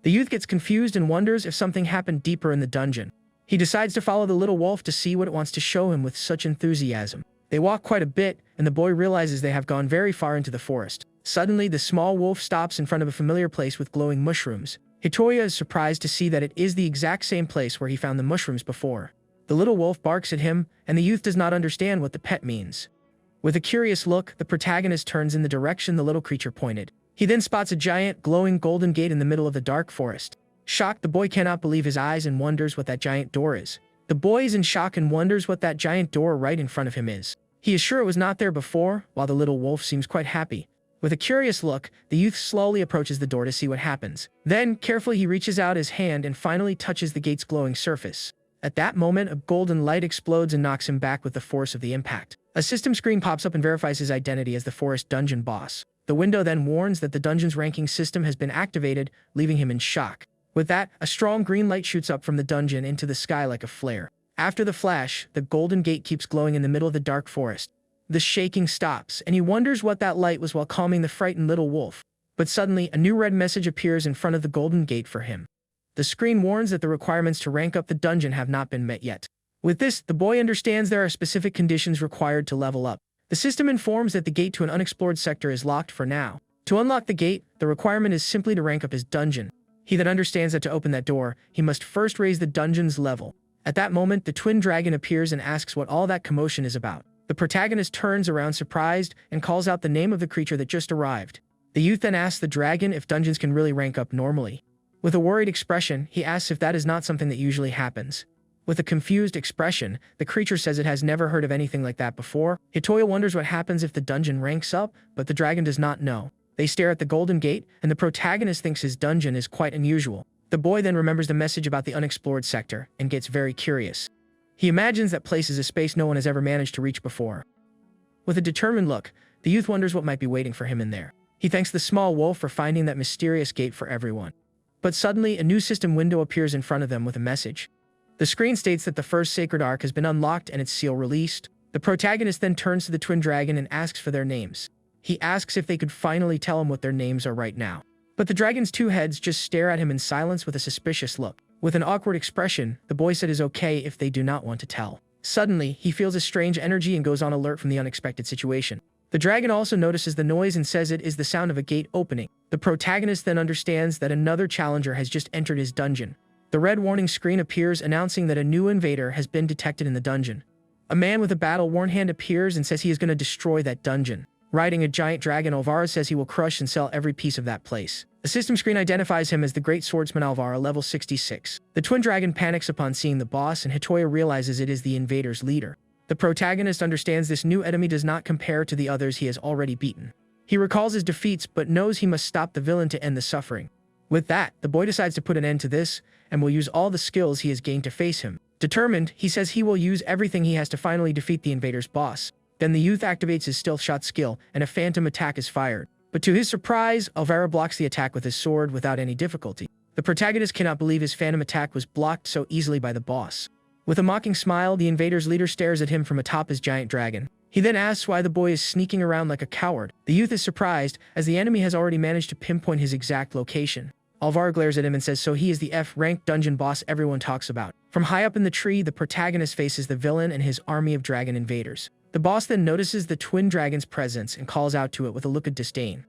Speaker 1: The youth gets confused and wonders if something happened deeper in the dungeon. He decides to follow the little wolf to see what it wants to show him with such enthusiasm. They walk quite a bit, and the boy realizes they have gone very far into the forest. Suddenly, the small wolf stops in front of a familiar place with glowing mushrooms. Hitoya is surprised to see that it is the exact same place where he found the mushrooms before. The little wolf barks at him, and the youth does not understand what the pet means. With a curious look, the protagonist turns in the direction the little creature pointed. He then spots a giant, glowing golden gate in the middle of the dark forest. Shocked, the boy cannot believe his eyes and wonders what that giant door is. The boy is in shock and wonders what that giant door right in front of him is. He is sure it was not there before, while the little wolf seems quite happy. With a curious look, the youth slowly approaches the door to see what happens. Then, carefully he reaches out his hand and finally touches the gate's glowing surface. At that moment, a golden light explodes and knocks him back with the force of the impact. A system screen pops up and verifies his identity as the forest dungeon boss. The window then warns that the dungeon's ranking system has been activated, leaving him in shock. With that, a strong green light shoots up from the dungeon into the sky like a flare. After the flash, the golden gate keeps glowing in the middle of the dark forest. The shaking stops, and he wonders what that light was while calming the frightened little wolf. But suddenly, a new red message appears in front of the golden gate for him. The screen warns that the requirements to rank up the dungeon have not been met yet. With this, the boy understands there are specific conditions required to level up. The system informs that the gate to an unexplored sector is locked for now. To unlock the gate, the requirement is simply to rank up his dungeon. He then understands that to open that door, he must first raise the dungeon's level. At that moment, the twin dragon appears and asks what all that commotion is about. The protagonist turns around surprised and calls out the name of the creature that just arrived. The youth then asks the dragon if dungeons can really rank up normally. With a worried expression, he asks if that is not something that usually happens. With a confused expression, the creature says it has never heard of anything like that before. Hitoya wonders what happens if the dungeon ranks up, but the dragon does not know. They stare at the golden gate, and the protagonist thinks his dungeon is quite unusual. The boy then remembers the message about the unexplored sector and gets very curious. He imagines that place is a space no one has ever managed to reach before. With a determined look, the youth wonders what might be waiting for him in there. He thanks the small wolf for finding that mysterious gate for everyone. But suddenly, a new system window appears in front of them with a message. The screen states that the first sacred arc has been unlocked and its seal released. The protagonist then turns to the twin dragon and asks for their names. He asks if they could finally tell him what their names are right now. But the dragon's two heads just stare at him in silence with a suspicious look. With an awkward expression, the boy said it is okay if they do not want to tell. Suddenly, he feels a strange energy and goes on alert from the unexpected situation. The dragon also notices the noise and says it is the sound of a gate opening. The protagonist then understands that another challenger has just entered his dungeon. The red warning screen appears announcing that a new invader has been detected in the dungeon. A man with a battle-worn hand appears and says he is going to destroy that dungeon. Riding a giant dragon, Alvaro says he will crush and sell every piece of that place. A system screen identifies him as the Great Swordsman Alvaro, level 66. The twin dragon panics upon seeing the boss, and Hitoya realizes it is the invader's leader. The protagonist understands this new enemy does not compare to the others he has already beaten. He recalls his defeats but knows he must stop the villain to end the suffering. With that, the boy decides to put an end to this and will use all the skills he has gained to face him. Determined, he says he will use everything he has to finally defeat the invader's boss. Then the youth activates his stealth shot skill, and a phantom attack is fired. But to his surprise, Alvaro blocks the attack with his sword without any difficulty. The protagonist cannot believe his phantom attack was blocked so easily by the boss. With a mocking smile, the invader's leader stares at him from atop his giant dragon. He then asks why the boy is sneaking around like a coward. The youth is surprised, as the enemy has already managed to pinpoint his exact location. Alvaro glares at him and says so he is the F-ranked dungeon boss everyone talks about. From high up in the tree, the protagonist faces the villain and his army of dragon invaders. The boss then notices the twin dragon's presence and calls out to it with a look of disdain.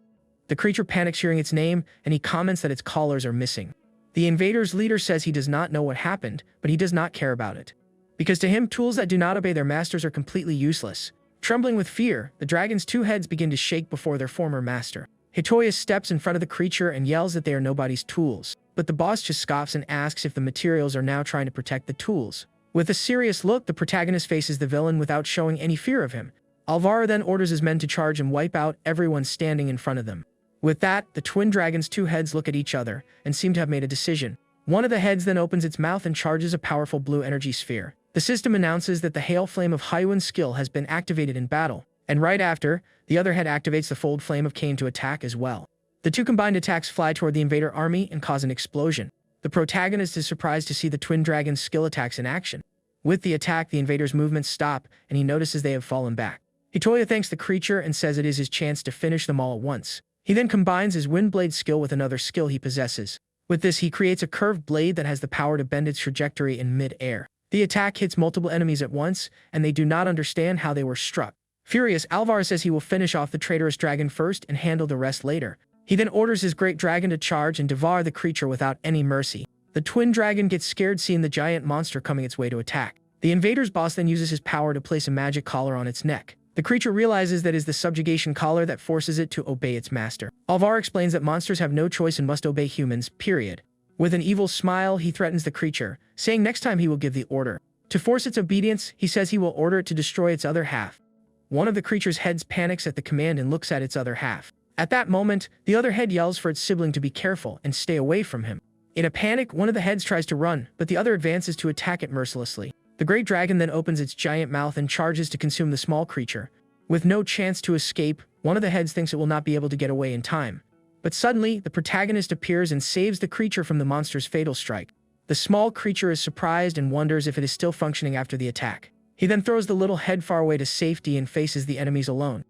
Speaker 1: The creature panics hearing its name, and he comments that its collars are missing. The invader's leader says he does not know what happened, but he does not care about it. Because to him, tools that do not obey their masters are completely useless. Trembling with fear, the dragon's two heads begin to shake before their former master. Hitoya steps in front of the creature and yells that they are nobody's tools, but the boss just scoffs and asks if the materials are now trying to protect the tools. With a serious look, the protagonist faces the villain without showing any fear of him. Alvaro then orders his men to charge and wipe out everyone standing in front of them. With that, the twin dragon's two heads look at each other and seem to have made a decision. One of the heads then opens its mouth and charges a powerful blue energy sphere. The system announces that the Hail Flame of Hyuan's skill has been activated in battle, and right after, the other head activates the Fold Flame of Cain to attack as well. The two combined attacks fly toward the invader army and cause an explosion. The protagonist is surprised to see the twin dragon's skill attacks in action. With the attack, the invader's movements stop, and he notices they have fallen back. Hitoya thanks the creature and says it is his chance to finish them all at once. He then combines his Windblade skill with another skill he possesses. With this, he creates a curved blade that has the power to bend its trajectory in mid-air. The attack hits multiple enemies at once, and they do not understand how they were struck. Furious, Alvaro says he will finish off the traitorous dragon first and handle the rest later. He then orders his great dragon to charge and devour the creature without any mercy. The twin dragon gets scared seeing the giant monster coming its way to attack. The invader's boss then uses his power to place a magic collar on its neck. The creature realizes that it is the subjugation collar that forces it to obey its master. Alvaro explains that monsters have no choice and must obey humans, period. With an evil smile, he threatens the creature, saying next time he will give the order. To force its obedience, he says he will order it to destroy its other half. One of the creature's heads panics at the command and looks at its other half. At that moment, the other head yells for its sibling to be careful and stay away from him. In a panic, one of the heads tries to run, but the other advances to attack it mercilessly. The great dragon then opens its giant mouth and charges to consume the small creature. With no chance to escape, one of the heads thinks it will not be able to get away in time. But suddenly, the protagonist appears and saves the creature from the monster's fatal strike. The small creature is surprised and wonders if it is still functioning after the attack. He then throws the little head far away to safety and faces the enemies alone.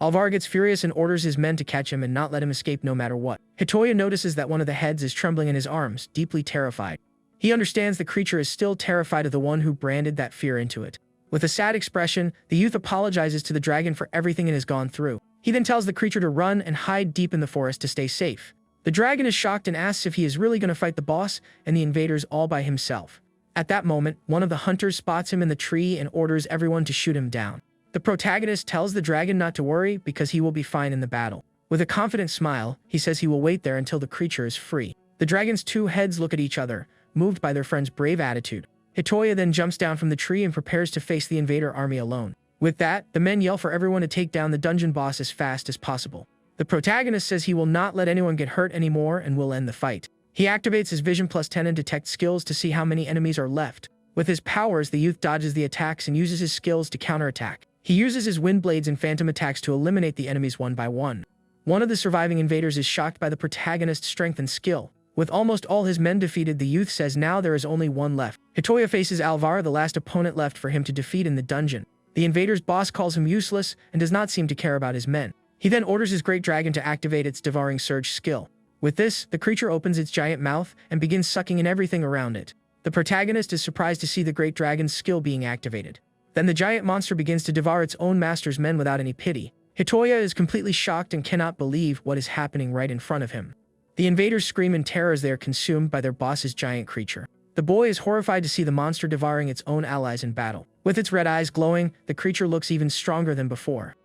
Speaker 1: Alvaro gets furious and orders his men to catch him and not let him escape no matter what. Hitoya notices that one of the heads is trembling in his arms, deeply terrified. He understands the creature is still terrified of the one who branded that fear into it. With a sad expression, the youth apologizes to the dragon for everything it has gone through. He then tells the creature to run and hide deep in the forest to stay safe. The dragon is shocked and asks if he is really going to fight the boss and the invaders all by himself. At that moment, one of the hunters spots him in the tree and orders everyone to shoot him down. The protagonist tells the dragon not to worry because he will be fine in the battle. With a confident smile, he says he will wait there until the creature is free. The dragon's two heads look at each other, moved by their friend's brave attitude. Hitoya then jumps down from the tree and prepares to face the invader army alone. With that, the men yell for everyone to take down the dungeon boss as fast as possible. The protagonist says he will not let anyone get hurt anymore and will end the fight. He activates his Vision plus 10 and Detect skills to see how many enemies are left. With his powers, the youth dodges the attacks and uses his skills to counterattack. He uses his wind blades and phantom attacks to eliminate the enemies one by one. One of the surviving invaders is shocked by the protagonist's strength and skill. With almost all his men defeated, the youth says now there is only one left. Hitoya faces Alvaro, the last opponent left for him to defeat in the dungeon. The invader's boss calls him useless and does not seem to care about his men. He then orders his great dragon to activate its Devouring Surge skill. With this, the creature opens its giant mouth and begins sucking in everything around it. The protagonist is surprised to see the great dragon's skill being activated. Then the giant monster begins to devour its own master's men without any pity. Hitoya is completely shocked and cannot believe what is happening right in front of him. The invaders scream in terror as they are consumed by their boss's giant creature. The boy is horrified to see the monster devouring its own allies in battle. With its red eyes glowing, the creature looks even stronger than before.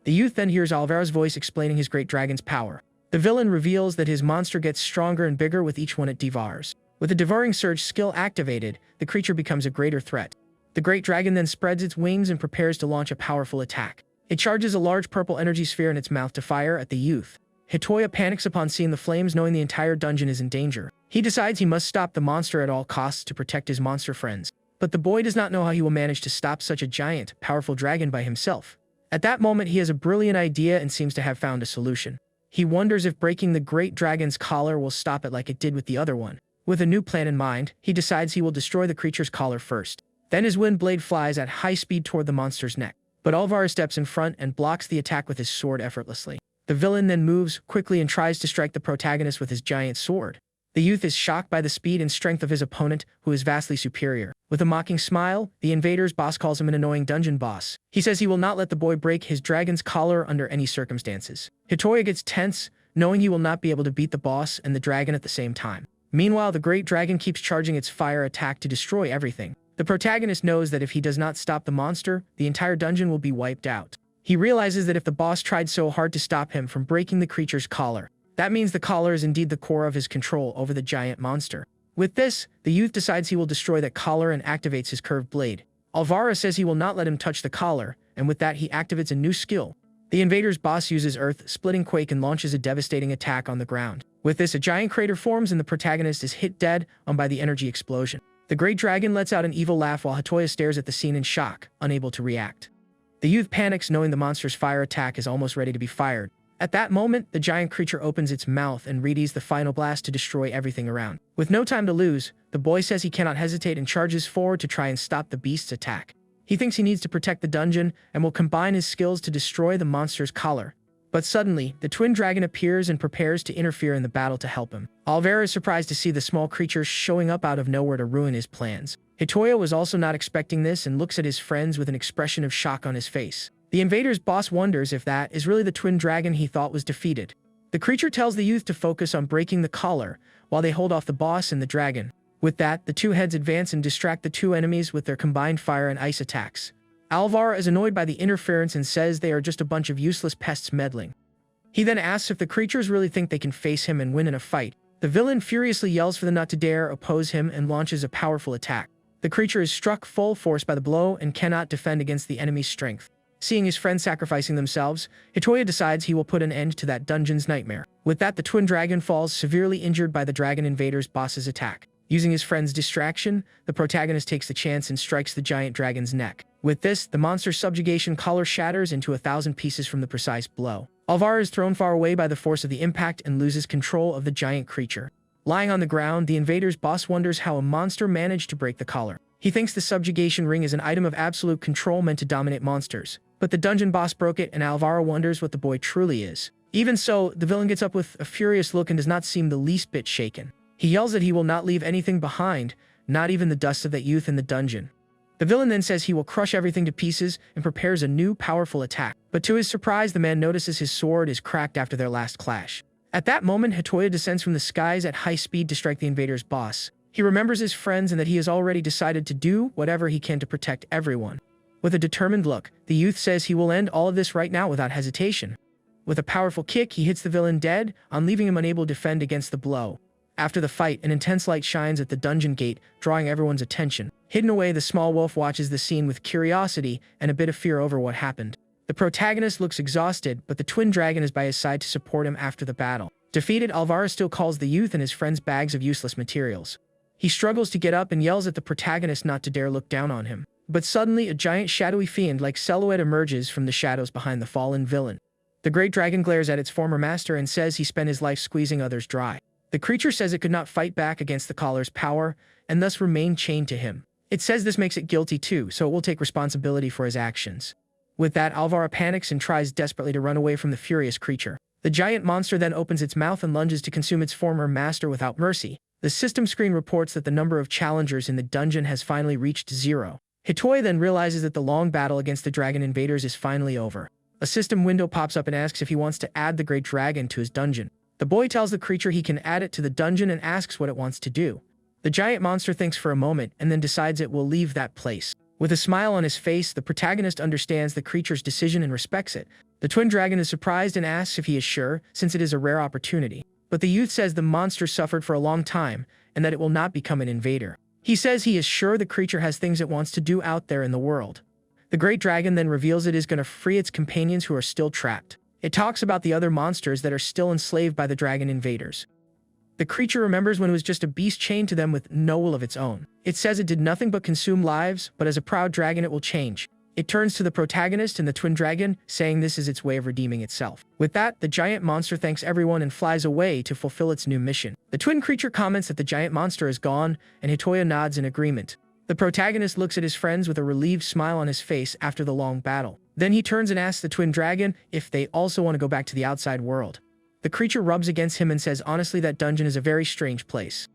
Speaker 1: The youth then hears Alvaro's voice explaining his great dragon's power. The villain reveals that his monster gets stronger and bigger with each one it devours. With the devouring surge skill activated, the creature becomes a greater threat. The great dragon then spreads its wings and prepares to launch a powerful attack. It charges a large purple energy sphere in its mouth to fire at the youth. Hitoya panics upon seeing the flames, knowing the entire dungeon is in danger. He decides he must stop the monster at all costs to protect his monster friends. But the boy does not know how he will manage to stop such a giant, powerful dragon by himself. At that moment, he has a brilliant idea and seems to have found a solution. He wonders if breaking the great dragon's collar will stop it like it did with the other one. With a new plan in mind, he decides he will destroy the creature's collar first. Then his wind blade flies at high speed toward the monster's neck. But Alvaro steps in front and blocks the attack with his sword effortlessly. The villain then moves quickly and tries to strike the protagonist with his giant sword. The youth is shocked by the speed and strength of his opponent, who is vastly superior. With a mocking smile, the invader's boss calls him an annoying dungeon boss. He says he will not let the boy break his dragon's collar under any circumstances. Hitoya gets tense, knowing he will not be able to beat the boss and the dragon at the same time. Meanwhile, the great dragon keeps charging its fire attack to destroy everything. The protagonist knows that if he does not stop the monster, the entire dungeon will be wiped out. He realizes that if the boss tried so hard to stop him from breaking the creature's collar, that means the collar is indeed the core of his control over the giant monster. With this, the youth decides he will destroy that collar and activates his curved blade. Alvaro says he will not let him touch the collar, and with that he activates a new skill. The invader's boss uses earth-splitting quake and launches a devastating attack on the ground. With this, a giant crater forms and the protagonist is hit dead on by the energy explosion. The great dragon lets out an evil laugh while Hitoya stares at the scene in shock, unable to react. The youth panics knowing the monster's fire attack is almost ready to be fired. At that moment, the giant creature opens its mouth and readies the final blast to destroy everything around. With no time to lose, the boy says he cannot hesitate and charges forward to try and stop the beast's attack. He thinks he needs to protect the dungeon and will combine his skills to destroy the monster's collar. But suddenly, the twin dragon appears and prepares to interfere in the battle to help him. Alvaro is surprised to see the small creature showing up out of nowhere to ruin his plans. Hitoya was also not expecting this and looks at his friends with an expression of shock on his face. The invader's boss wonders if that is really the twin dragon he thought was defeated. The creature tells the youth to focus on breaking the collar, while they hold off the boss and the dragon. With that, the two heads advance and distract the two enemies with their combined fire and ice attacks. Alvaro is annoyed by the interference and says they are just a bunch of useless pests meddling. He then asks if the creatures really think they can face him and win in a fight. The villain furiously yells for them not to dare oppose him and launches a powerful attack. The creature is struck full force by the blow and cannot defend against the enemy's strength. Seeing his friends sacrificing themselves, Hitoya decides he will put an end to that dungeon's nightmare. With that, the twin dragon falls severely injured by the dragon invader's boss's attack. Using his friend's distraction, the protagonist takes the chance and strikes the giant dragon's neck. With this, the monster's subjugation collar shatters into 1,000 pieces from the precise blow. Alvaro is thrown far away by the force of the impact and loses control of the giant creature. Lying on the ground, the invader's boss wonders how a monster managed to break the collar. He thinks the subjugation ring is an item of absolute control meant to dominate monsters. But the dungeon boss broke it, and Alvaro wonders what the boy truly is. Even so, the villain gets up with a furious look and does not seem the least bit shaken. He yells that he will not leave anything behind, not even the dust of that youth in the dungeon. The villain then says he will crush everything to pieces and prepares a new powerful attack. But to his surprise, the man notices his sword is cracked after their last clash. At that moment, Hitoya descends from the skies at high speed to strike the invader's boss. He remembers his friends and that he has already decided to do whatever he can to protect everyone. With a determined look, the youth says he will end all of this right now without hesitation. With a powerful kick, he hits the villain dead, leaving him unable to defend against the blow. After the fight, an intense light shines at the dungeon gate, drawing everyone's attention. Hidden away, the small wolf watches the scene with curiosity and a bit of fear over what happened. The protagonist looks exhausted, but the twin dragon is by his side to support him after the battle. Defeated, Alvaro still calls the youth and his friends bags of useless materials. He struggles to get up and yells at the protagonist not to dare look down on him. But suddenly, a giant shadowy fiend-like silhouette emerges from the shadows behind the fallen villain. The great dragon glares at its former master and says he spent his life squeezing others dry. The creature says it could not fight back against the collar's power, and thus remain chained to him. It says this makes it guilty too, so it will take responsibility for his actions. With that, Alvaro panics and tries desperately to run away from the furious creature. The giant monster then opens its mouth and lunges to consume its former master without mercy. The system screen reports that the number of challengers in the dungeon has finally reached 0. Hitoya then realizes that the long battle against the dragon invaders is finally over. A system window pops up and asks if he wants to add the great dragon to his dungeon. The boy tells the creature he can add it to the dungeon and asks what it wants to do. The giant monster thinks for a moment and then decides it will leave that place. With a smile on his face, the protagonist understands the creature's decision and respects it. The twin dragon is surprised and asks if he is sure, since it is a rare opportunity. But the youth says the monster suffered for a long time and that it will not become an invader. He says he is sure the creature has things it wants to do out there in the world. The great dragon then reveals it is going to free its companions who are still trapped. It talks about the other monsters that are still enslaved by the dragon invaders. The creature remembers when it was just a beast chained to them with no will of its own. It says it did nothing but consume lives, but as a proud dragon it will change. It turns to the protagonist and the twin dragon, saying this is its way of redeeming itself. With that, the giant monster thanks everyone and flies away to fulfill its new mission. The twin creature comments that the giant monster is gone, and Hitoya nods in agreement. The protagonist looks at his friends with a relieved smile on his face after the long battle. Then he turns and asks the twin dragon if they also want to go back to the outside world. The creature rubs against him and says honestly that dungeon is a very strange place.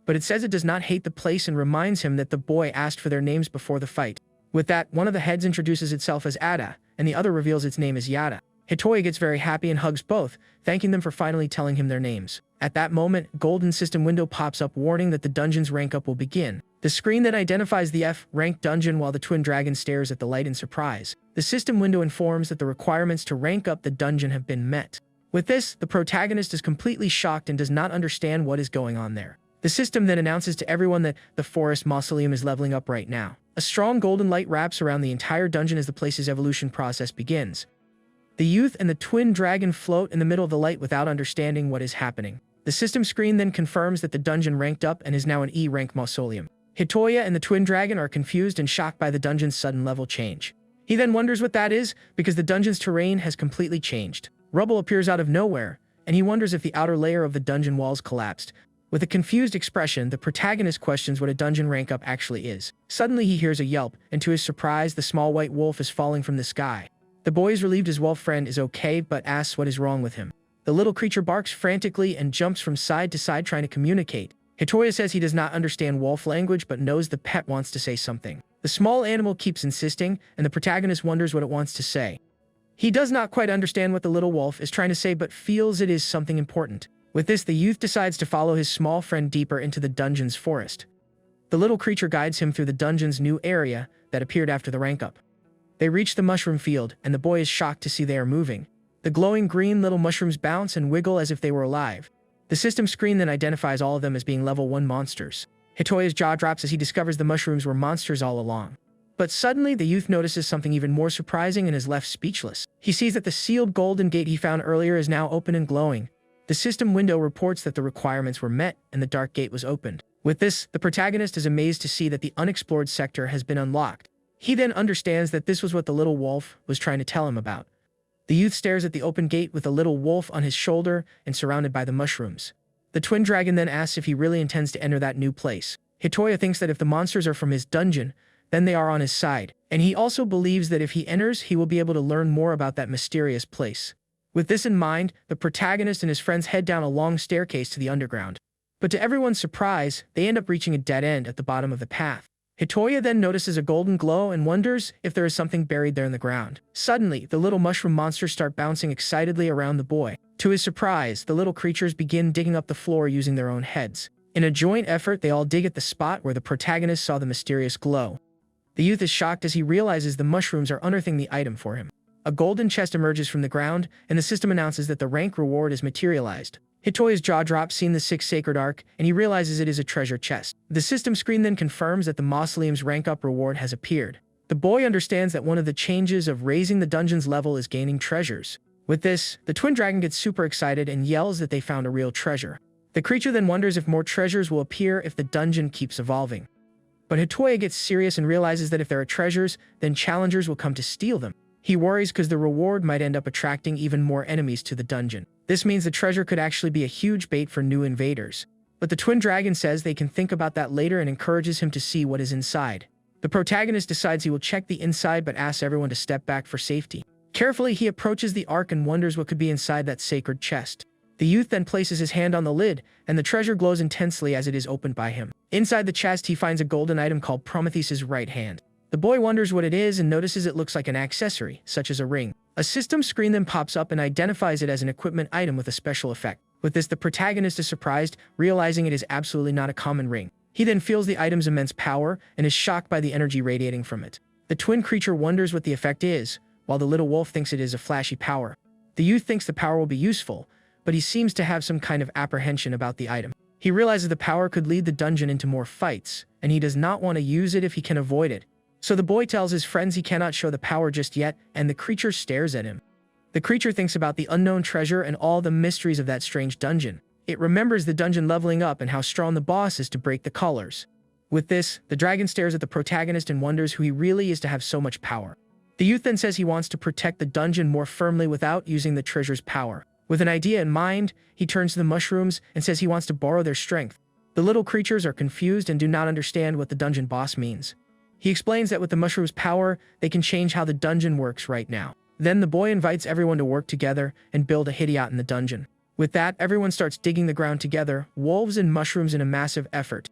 Speaker 1: But it says it does not hate the place and reminds him that the boy asked for their names before the fight. With that, one of the heads introduces itself as Ada, and the other reveals its name as Yada. Hitoya gets very happy and hugs both, thanking them for finally telling him their names. At that moment, golden system window pops up warning that the dungeon's rank up will begin. The screen then identifies the F-rank dungeon while the twin dragon stares at the light in surprise. The system window informs that the requirements to rank up the dungeon have been met. With this, the protagonist is completely shocked and does not understand what is going on there. The system then announces to everyone that the forest mausoleum is leveling up right now. A strong golden light wraps around the entire dungeon as the place's evolution process begins. The youth and the twin dragon float in the middle of the light without understanding what is happening. The system screen then confirms that the dungeon ranked up and is now an E-rank mausoleum. Hitoya and the twin dragon are confused and shocked by the dungeon's sudden level change. He then wonders what that is, because the dungeon's terrain has completely changed. Rubble appears out of nowhere, and he wonders if the outer layer of the dungeon walls collapsed. With a confused expression, the protagonist questions what a dungeon rank up actually is. Suddenly he hears a yelp, and to his surprise, the small white wolf is falling from the sky. The boy is relieved his wolf friend is okay, but asks what is wrong with him. The little creature barks frantically and jumps from side to side trying to communicate. Hitoya says he does not understand wolf language but knows the pet wants to say something. The small animal keeps insisting, and the protagonist wonders what it wants to say. He does not quite understand what the little wolf is trying to say but feels it is something important. With this, the youth decides to follow his small friend deeper into the dungeon's forest. The little creature guides him through the dungeon's new area that appeared after the rank up. They reach the mushroom field, and the boy is shocked to see they are moving. The glowing green little mushrooms bounce and wiggle as if they were alive. The system screen then identifies all of them as being level 1 monsters. Hitoya's jaw drops as he discovers the mushrooms were monsters all along. But suddenly, the youth notices something even more surprising and is left speechless. He sees that the sealed golden gate he found earlier is now open and glowing. The system window reports that the requirements were met and the dark gate was opened. With this, the protagonist is amazed to see that the unexplored sector has been unlocked. He then understands that this was what the little wolf was trying to tell him about. The youth stares at the open gate with a little wolf on his shoulder and surrounded by the mushrooms. The twin dragon then asks if he really intends to enter that new place. Hitoya thinks that if the monsters are from his dungeon, then they are on his side, and he also believes that if he enters, he will be able to learn more about that mysterious place. With this in mind, the protagonist and his friends head down a long staircase to the underground. But to everyone's surprise, they end up reaching a dead end at the bottom of the path. Hitoya then notices a golden glow and wonders if there is something buried there in the ground. Suddenly, the little mushroom monsters start bouncing excitedly around the boy. To his surprise, the little creatures begin digging up the floor using their own heads. In a joint effort, they all dig at the spot where the protagonist saw the mysterious glow. The youth is shocked as he realizes the mushrooms are unearthing the item for him. A golden chest emerges from the ground, and the system announces that the rank reward is materialized. Hitoya's jaw drops seeing the 6th sacred arc, and he realizes it is a treasure chest. The system screen then confirms that the mausoleum's rank-up reward has appeared. The boy understands that one of the changes of raising the dungeon's level is gaining treasures. With this, the twin dragon gets super excited and yells that they found a real treasure. The creature then wonders if more treasures will appear if the dungeon keeps evolving. But Hitoya gets serious and realizes that if there are treasures, then challengers will come to steal them. He worries because the reward might end up attracting even more enemies to the dungeon. This means the treasure could actually be a huge bait for new invaders. But the twin dragon says they can think about that later and encourages him to see what is inside. The protagonist decides he will check the inside but asks everyone to step back for safety. Carefully, he approaches the ark and wonders what could be inside that sacred chest. The youth then places his hand on the lid, and the treasure glows intensely as it is opened by him. Inside the chest, he finds a golden item called Prometheus's right hand. The boy wonders what it is and notices it looks like an accessory, such as a ring. A system screen then pops up and identifies it as an equipment item with a special effect. With this, the protagonist is surprised, realizing it is absolutely not a common ring. He then feels the item's immense power and is shocked by the energy radiating from it. The twin creature wonders what the effect is, while the little wolf thinks it is a flashy power. The youth thinks the power will be useful, but he seems to have some kind of apprehension about the item. He realizes the power could lead the dungeon into more fights, and he does not want to use it if he can avoid it. So the boy tells his friends he cannot show the power just yet, and the creature stares at him. The creature thinks about the unknown treasure and all the mysteries of that strange dungeon. It remembers the dungeon leveling up and how strong the boss is to break the colors. With this, the dragon stares at the protagonist and wonders who he really is to have so much power. The youth then says he wants to protect the dungeon more firmly without using the treasure's power. With an idea in mind, he turns to the mushrooms and says he wants to borrow their strength. The little creatures are confused and do not understand what the dungeon boss means. He explains that with the mushroom's power, they can change how the dungeon works right now. Then the boy invites everyone to work together and build a hideout in the dungeon. With that, everyone starts digging the ground together, wolves and mushrooms in a massive effort.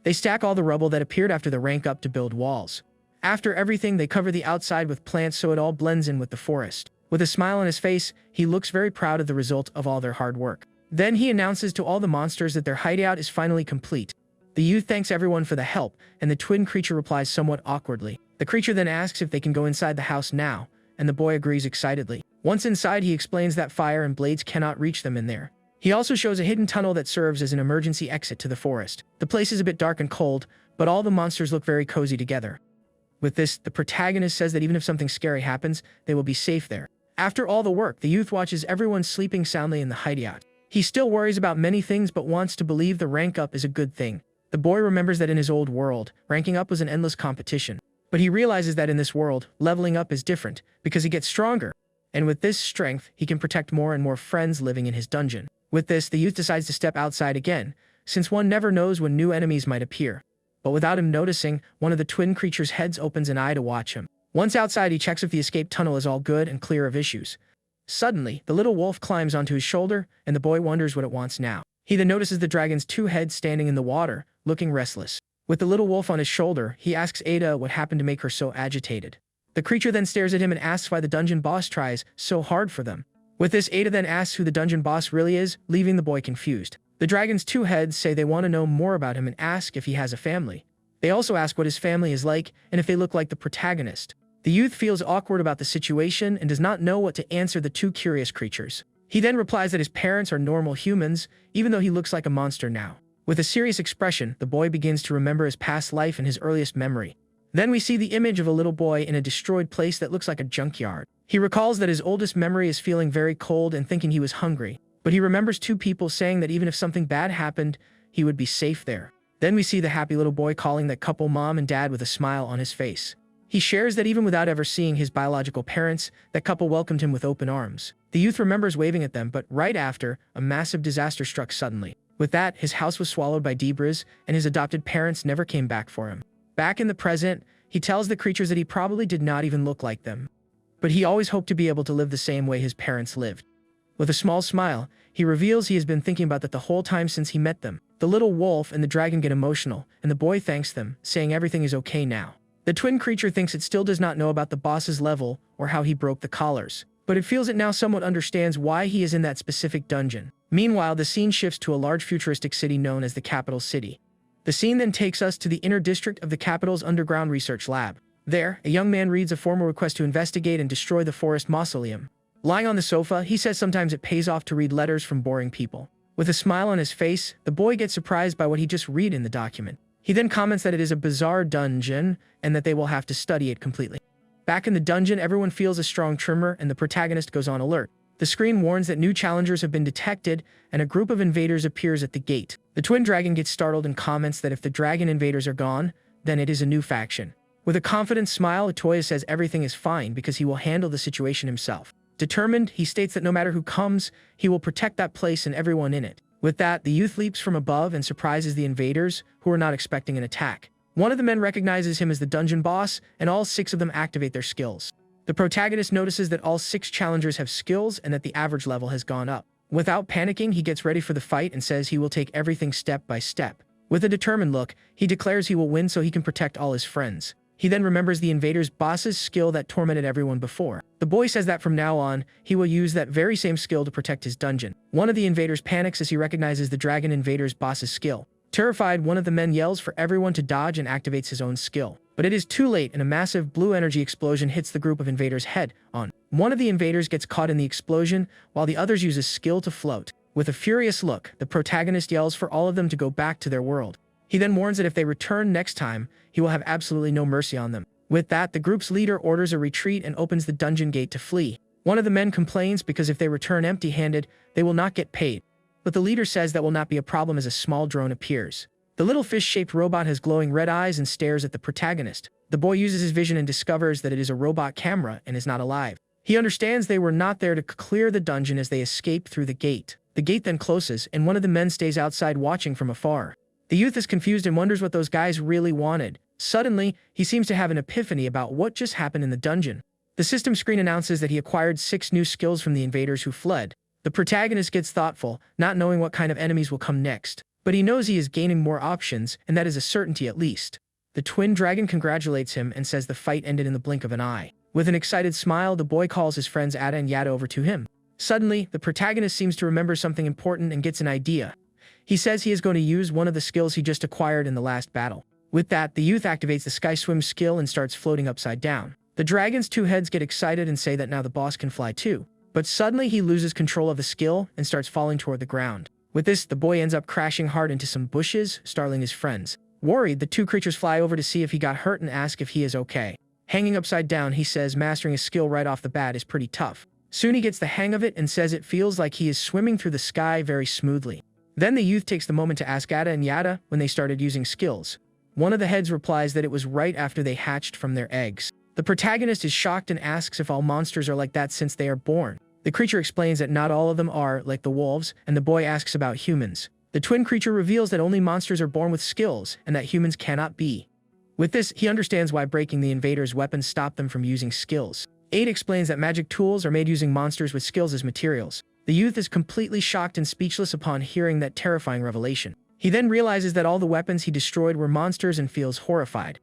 Speaker 1: They stack all the rubble that appeared after the rank up to build walls. After everything, they cover the outside with plants so it all blends in with the forest. With a smile on his face, he looks very proud of the result of all their hard work. Then he announces to all the monsters that their hideout is finally complete. The youth thanks everyone for the help, and the twin creature replies somewhat awkwardly. The creature then asks if they can go inside the house now, and the boy agrees excitedly. Once inside, he explains that fire and blades cannot reach them in there. He also shows a hidden tunnel that serves as an emergency exit to the forest. The place is a bit dark and cold, but all the monsters look very cozy together. With this, the protagonist says that even if something scary happens, they will be safe there. After all the work, the youth watches everyone sleeping soundly in the hideout. He still worries about many things but wants to believe the rank up is a good thing. The boy remembers that in his old world, ranking up was an endless competition. But he realizes that in this world, leveling up is different, because he gets stronger. And with this strength, he can protect more and more friends living in his dungeon. With this, the youth decides to step outside again, since one never knows when new enemies might appear. But without him noticing, one of the twin creatures' heads opens an eye to watch him. Once outside, he checks if the escape tunnel is all good and clear of issues. Suddenly, the little wolf climbs onto his shoulder, and the boy wonders what it wants now. He then notices the dragon's two heads standing in the water, looking restless. With the little wolf on his shoulder, he asks Ada what happened to make her so agitated. The creature then stares at him and asks why the dungeon boss tries so hard for them. With this, Ada then asks who the dungeon boss really is, leaving the boy confused. The dragon's two heads say they want to know more about him and ask if he has a family. They also ask what his family is like and if they look like the protagonist. The youth feels awkward about the situation and does not know what to answer the two curious creatures. He then replies that his parents are normal humans, even though he looks like a monster now. With a serious expression, the boy begins to remember his past life and his earliest memory. Then we see the image of a little boy in a destroyed place that looks like a junkyard. He recalls that his oldest memory is feeling very cold and thinking he was hungry, but he remembers two people saying that even if something bad happened, he would be safe there. Then we see the happy little boy calling that couple mom and dad with a smile on his face. He shares that even without ever seeing his biological parents, that couple welcomed him with open arms. The youth remembers waving at them, but right after, a massive disaster struck suddenly. With that, his house was swallowed by debris, and his adopted parents never came back for him. Back in the present, he tells the creatures that he probably did not even look like them. But he always hoped to be able to live the same way his parents lived. With a small smile, he reveals he has been thinking about that the whole time since he met them. The little wolf and the dragon get emotional, and the boy thanks them, saying everything is okay now. The twin creature thinks it still does not know about the boss's level or how he broke the collars, but it feels it now somewhat understands why he is in that specific dungeon. Meanwhile, the scene shifts to a large futuristic city known as the capital city. The scene then takes us to the inner district of the capital's underground research lab. There, a young man reads a formal request to investigate and destroy the forest mausoleum. Lying on the sofa, he says sometimes it pays off to read letters from boring people. With a smile on his face, the boy gets surprised by what he just read in the document. He then comments that it is a bizarre dungeon and that they will have to study it completely. Back in the dungeon, everyone feels a strong tremor and the protagonist goes on alert. The screen warns that new challengers have been detected and a group of invaders appears at the gate. The twin dragon gets startled and comments that if the dragon invaders are gone, then it is a new faction. With a confident smile, Atoya says everything is fine because he will handle the situation himself. Determined, he states that no matter who comes, he will protect that place and everyone in it. With that, the youth leaps from above and surprises the invaders, who are not expecting an attack. One of the men recognizes him as the dungeon boss, and all 6 of them activate their skills. The protagonist notices that all 6 challengers have skills and that the average level has gone up. Without panicking, he gets ready for the fight and says he will take everything step by step. With a determined look, he declares he will win so he can protect all his friends. He then remembers the invader's boss's skill that tormented everyone before. The boy says that from now on, he will use that very same skill to protect his dungeon. One of the invaders panics as he recognizes the dragon invader's boss's skill. Terrified, one of the men yells for everyone to dodge and activates his own skill. But it is too late and a massive blue energy explosion hits the group of invaders head on. One of the invaders gets caught in the explosion, while the others use his skill to float. With a furious look, the protagonist yells for all of them to go back to their world. He then warns that if they return next time, he will have absolutely no mercy on them. With that, the group's leader orders a retreat and opens the dungeon gate to flee. One of the men complains because if they return empty-handed, they will not get paid. But the leader says that will not be a problem as a small drone appears. The little fish-shaped robot has glowing red eyes and stares at the protagonist. The boy uses his vision and discovers that it is a robot camera and is not alive. He understands they were not there to clear the dungeon as they escape through the gate. The gate then closes, and one of the men stays outside watching from afar. The youth is confused and wonders what those guys really wanted. Suddenly, he seems to have an epiphany about what just happened in the dungeon. The system screen announces that he acquired 6 new skills from the invaders who fled. The protagonist gets thoughtful, not knowing what kind of enemies will come next. But he knows he is gaining more options, and that is a certainty at least. The twin dragon congratulates him and says the fight ended in the blink of an eye. With an excited smile, the boy calls his friends Ada and Yada over to him. Suddenly, the protagonist seems to remember something important and gets an idea. He says he is going to use one of the skills he just acquired in the last battle. With that, the youth activates the Sky Swim skill and starts floating upside down. The dragon's 2 heads get excited and say that now the boss can fly too. But suddenly he loses control of the skill and starts falling toward the ground. With this, the boy ends up crashing hard into some bushes, startling his friends. Worried, the 2 creatures fly over to see if he got hurt and ask if he is okay. Hanging upside down, he says mastering a skill right off the bat is pretty tough. Soon he gets the hang of it and says it feels like he is swimming through the sky very smoothly. Then the youth takes the moment to ask Ada and Yada when they started using skills. One of the heads replies that it was right after they hatched from their eggs. The protagonist is shocked and asks if all monsters are like that since they are born. The creature explains that not all of them are, like the wolves, and the boy asks about humans. The twin creature reveals that only monsters are born with skills, and that humans cannot be. With this, he understands why breaking the invader's weapons stopped them from using skills. 8 explains that magic tools are made using monsters with skills as materials. The youth is completely shocked and speechless upon hearing that terrifying revelation. He then realizes that all the weapons he destroyed were monsters and feels horrified.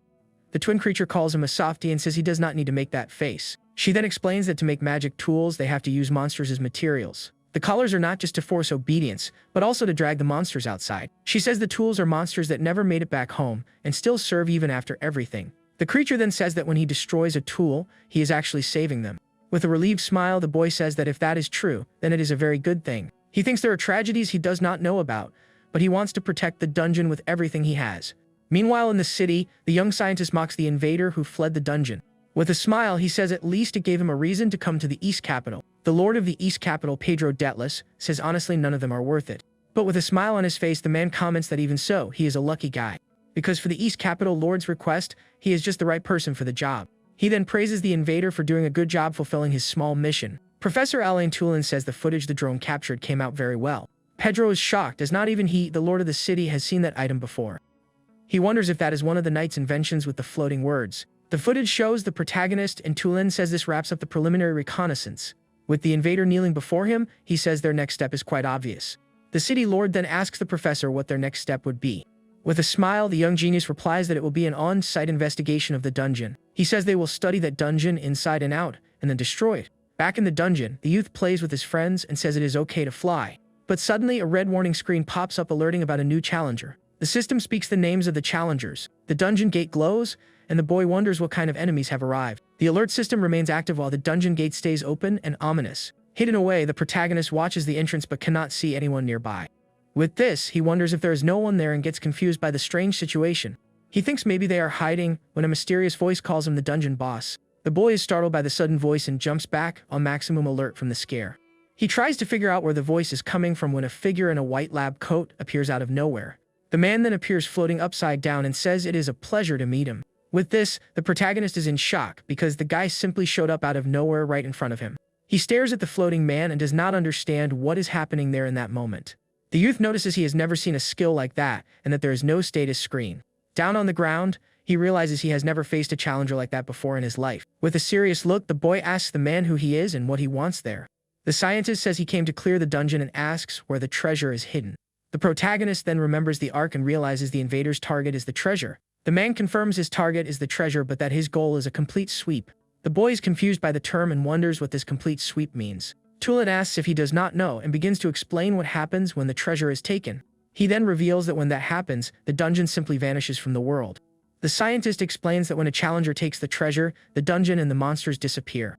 Speaker 1: The twin creature calls him a softie and says he does not need to make that face. She then explains that to make magic tools, they have to use monsters as materials. The collars are not just to force obedience, but also to drag the monsters outside. She says the tools are monsters that never made it back home and still serve even after everything. The creature then says that when he destroys a tool, he is actually saving them. With a relieved smile, the boy says that if that is true, then it is a very good thing. He thinks there are tragedies he does not know about, but he wants to protect the dungeon with everything he has. Meanwhile, in the city, the young scientist mocks the invader who fled the dungeon. With a smile, he says at least it gave him a reason to come to the East Capital. The Lord of the East Capital, Pedro Detless, says honestly none of them are worth it. But with a smile on his face, the man comments that even so, he is a lucky guy. Because for the East Capital Lord's request, he is just the right person for the job. He then praises the invader for doing a good job fulfilling his small mission. Professor Alain Tulin says the footage the drone captured came out very well. Pedro is shocked as not even he, the Lord of the City, has seen that item before. He wonders if that is one of the knight's inventions with the floating words. The footage shows the protagonist, and Tulin says this wraps up the preliminary reconnaissance. With the invader kneeling before him, he says their next step is quite obvious. The city lord then asks the professor what their next step would be. With a smile, the young genius replies that it will be an on-site investigation of the dungeon. He says they will study that dungeon inside and out, and then destroy it. Back in the dungeon, the youth plays with his friends and says it is okay to fly. But suddenly, a red warning screen pops up alerting about a new challenger. The system speaks the names of the challengers. The dungeon gate glows, and the boy wonders what kind of enemies have arrived. The alert system remains active while the dungeon gate stays open and ominous. Hidden away, the protagonist watches the entrance but cannot see anyone nearby. With this, he wonders if there is no one there and gets confused by the strange situation. He thinks maybe they are hiding when a mysterious voice calls him the dungeon boss. The boy is startled by the sudden voice and jumps back on maximum alert from the scare. He tries to figure out where the voice is coming from when a figure in a white lab coat appears out of nowhere. The man then appears floating upside down and says it is a pleasure to meet him. With this, the protagonist is in shock because the guy simply showed up out of nowhere right in front of him. He stares at the floating man and does not understand what is happening there in that moment. The youth notices he has never seen a skill like that and that there is no status screen. Down on the ground, he realizes he has never faced a challenger like that before in his life. With a serious look, the boy asks the man who he is and what he wants there. The scientist says he came to clear the dungeon and asks where the treasure is hidden. The protagonist then remembers the arc and realizes the invader's target is the treasure. The man confirms his target is the treasure but that his goal is a complete sweep. The boy is confused by the term and wonders what this complete sweep means. Tulin asks if he does not know and begins to explain what happens when the treasure is taken. He then reveals that when that happens, the dungeon simply vanishes from the world. The scientist explains that when a challenger takes the treasure, the dungeon and the monsters disappear.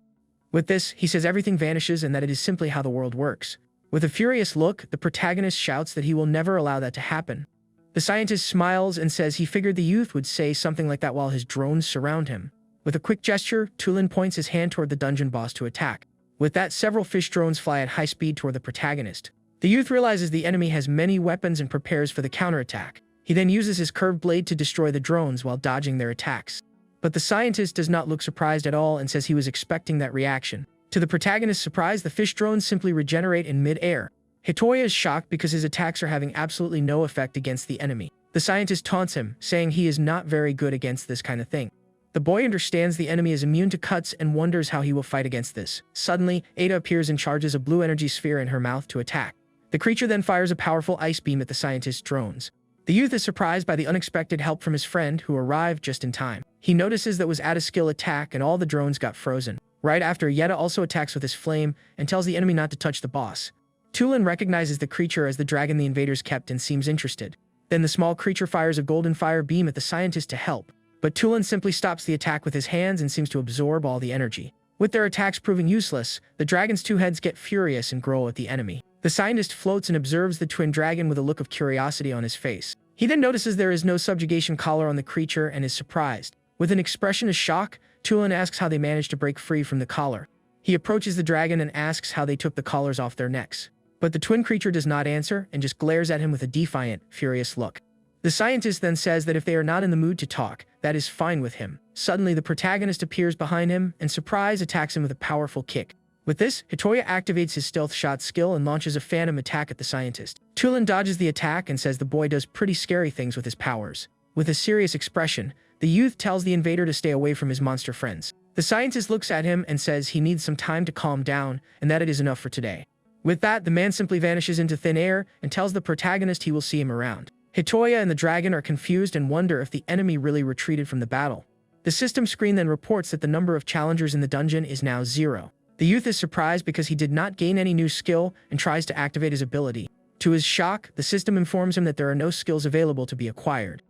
Speaker 1: With this, he says everything vanishes and that it is simply how the world works. With a furious look, the protagonist shouts that he will never allow that to happen. The scientist smiles and says he figured the youth would say something like that while his drones surround him. With a quick gesture, Tulin points his hand toward the dungeon boss to attack. With that, several fish drones fly at high speed toward the protagonist. The youth realizes the enemy has many weapons and prepares for the counterattack. He then uses his curved blade to destroy the drones while dodging their attacks. But the scientist does not look surprised at all and says he was expecting that reaction. To the protagonist's surprise, the fish drones simply regenerate in mid-air. Hitoya is shocked because his attacks are having absolutely no effect against the enemy. The scientist taunts him, saying he is not very good against this kind of thing. The boy understands the enemy is immune to cuts and wonders how he will fight against this. Suddenly, Ada appears and charges a blue energy sphere in her mouth to attack. The creature then fires a powerful ice beam at the scientist's drones. The youth is surprised by the unexpected help from his friend, who arrived just in time. He notices that was at a skill attack and all the drones got frozen. Right after, Yeta also attacks with his flame and tells the enemy not to touch the boss. Tulin recognizes the creature as the dragon the invaders kept and seems interested. Then the small creature fires a golden fire beam at the scientist to help. But Tulin simply stops the attack with his hands and seems to absorb all the energy. With their attacks proving useless, the dragon's two heads get furious and growl at the enemy. The scientist floats and observes the twin dragon with a look of curiosity on his face. He then notices there is no subjugation collar on the creature and is surprised. With an expression of shock, Tulin asks how they managed to break free from the collar. He approaches the dragon and asks how they took the collars off their necks. But the twin creature does not answer and just glares at him with a defiant, furious look. The scientist then says that if they are not in the mood to talk, that is fine with him. Suddenly, the protagonist appears behind him and surprise attacks him with a powerful kick. With this, Hitoya activates his stealth shot skill and launches a phantom attack at the scientist. Tulin dodges the attack and says the boy does pretty scary things with his powers. With a serious expression, the youth tells the invader to stay away from his monster friends. The scientist looks at him and says he needs some time to calm down and that it is enough for today. With that, the man simply vanishes into thin air and tells the protagonist he will see him around. Hitoya and the dragon are confused and wonder if the enemy really retreated from the battle. The system screen then reports that the number of challengers in the dungeon is now 0. The youth is surprised because he did not gain any new skill and tries to activate his ability. To his shock, the system informs him that there are no skills available to be acquired.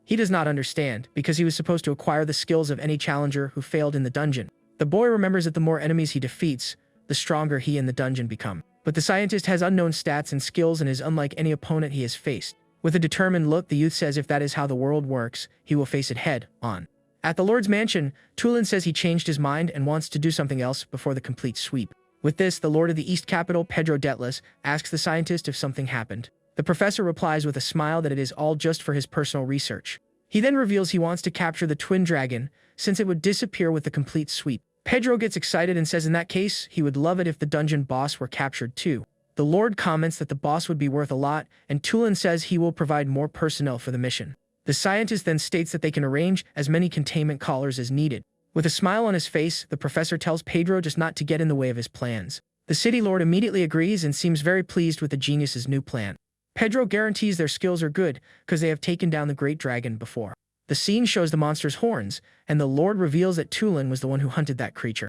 Speaker 1: He does not understand, because he was supposed to acquire the skills of any challenger who failed in the dungeon. The boy remembers that the more enemies he defeats, the stronger he and the dungeon become. But the scientist has unknown stats and skills and is unlike any opponent he has faced. With a determined look, the youth says if that is how the world works, he will face it head on. At the Lord's mansion, Tulin says he changed his mind and wants to do something else before the complete sweep. With this, the Lord of the East Capital, Pedro Detlis, asks the scientist if something happened. The professor replies with a smile that it is all just for his personal research. He then reveals he wants to capture the twin dragon, since it would disappear with the complete sweep. Pedro gets excited and says in that case, he would love it if the dungeon boss were captured too. The Lord comments that the boss would be worth a lot, and Tulin says he will provide more personnel for the mission. The scientist then states that they can arrange as many containment collars as needed. With a smile on his face, the professor tells Pedro just not to get in the way of his plans. The city lord immediately agrees and seems very pleased with the genius's new plan. Pedro guarantees their skills are good, because they have taken down the great dragon before. The scene shows the monster's horns, and the lord reveals that Tulin was the one who hunted that creature.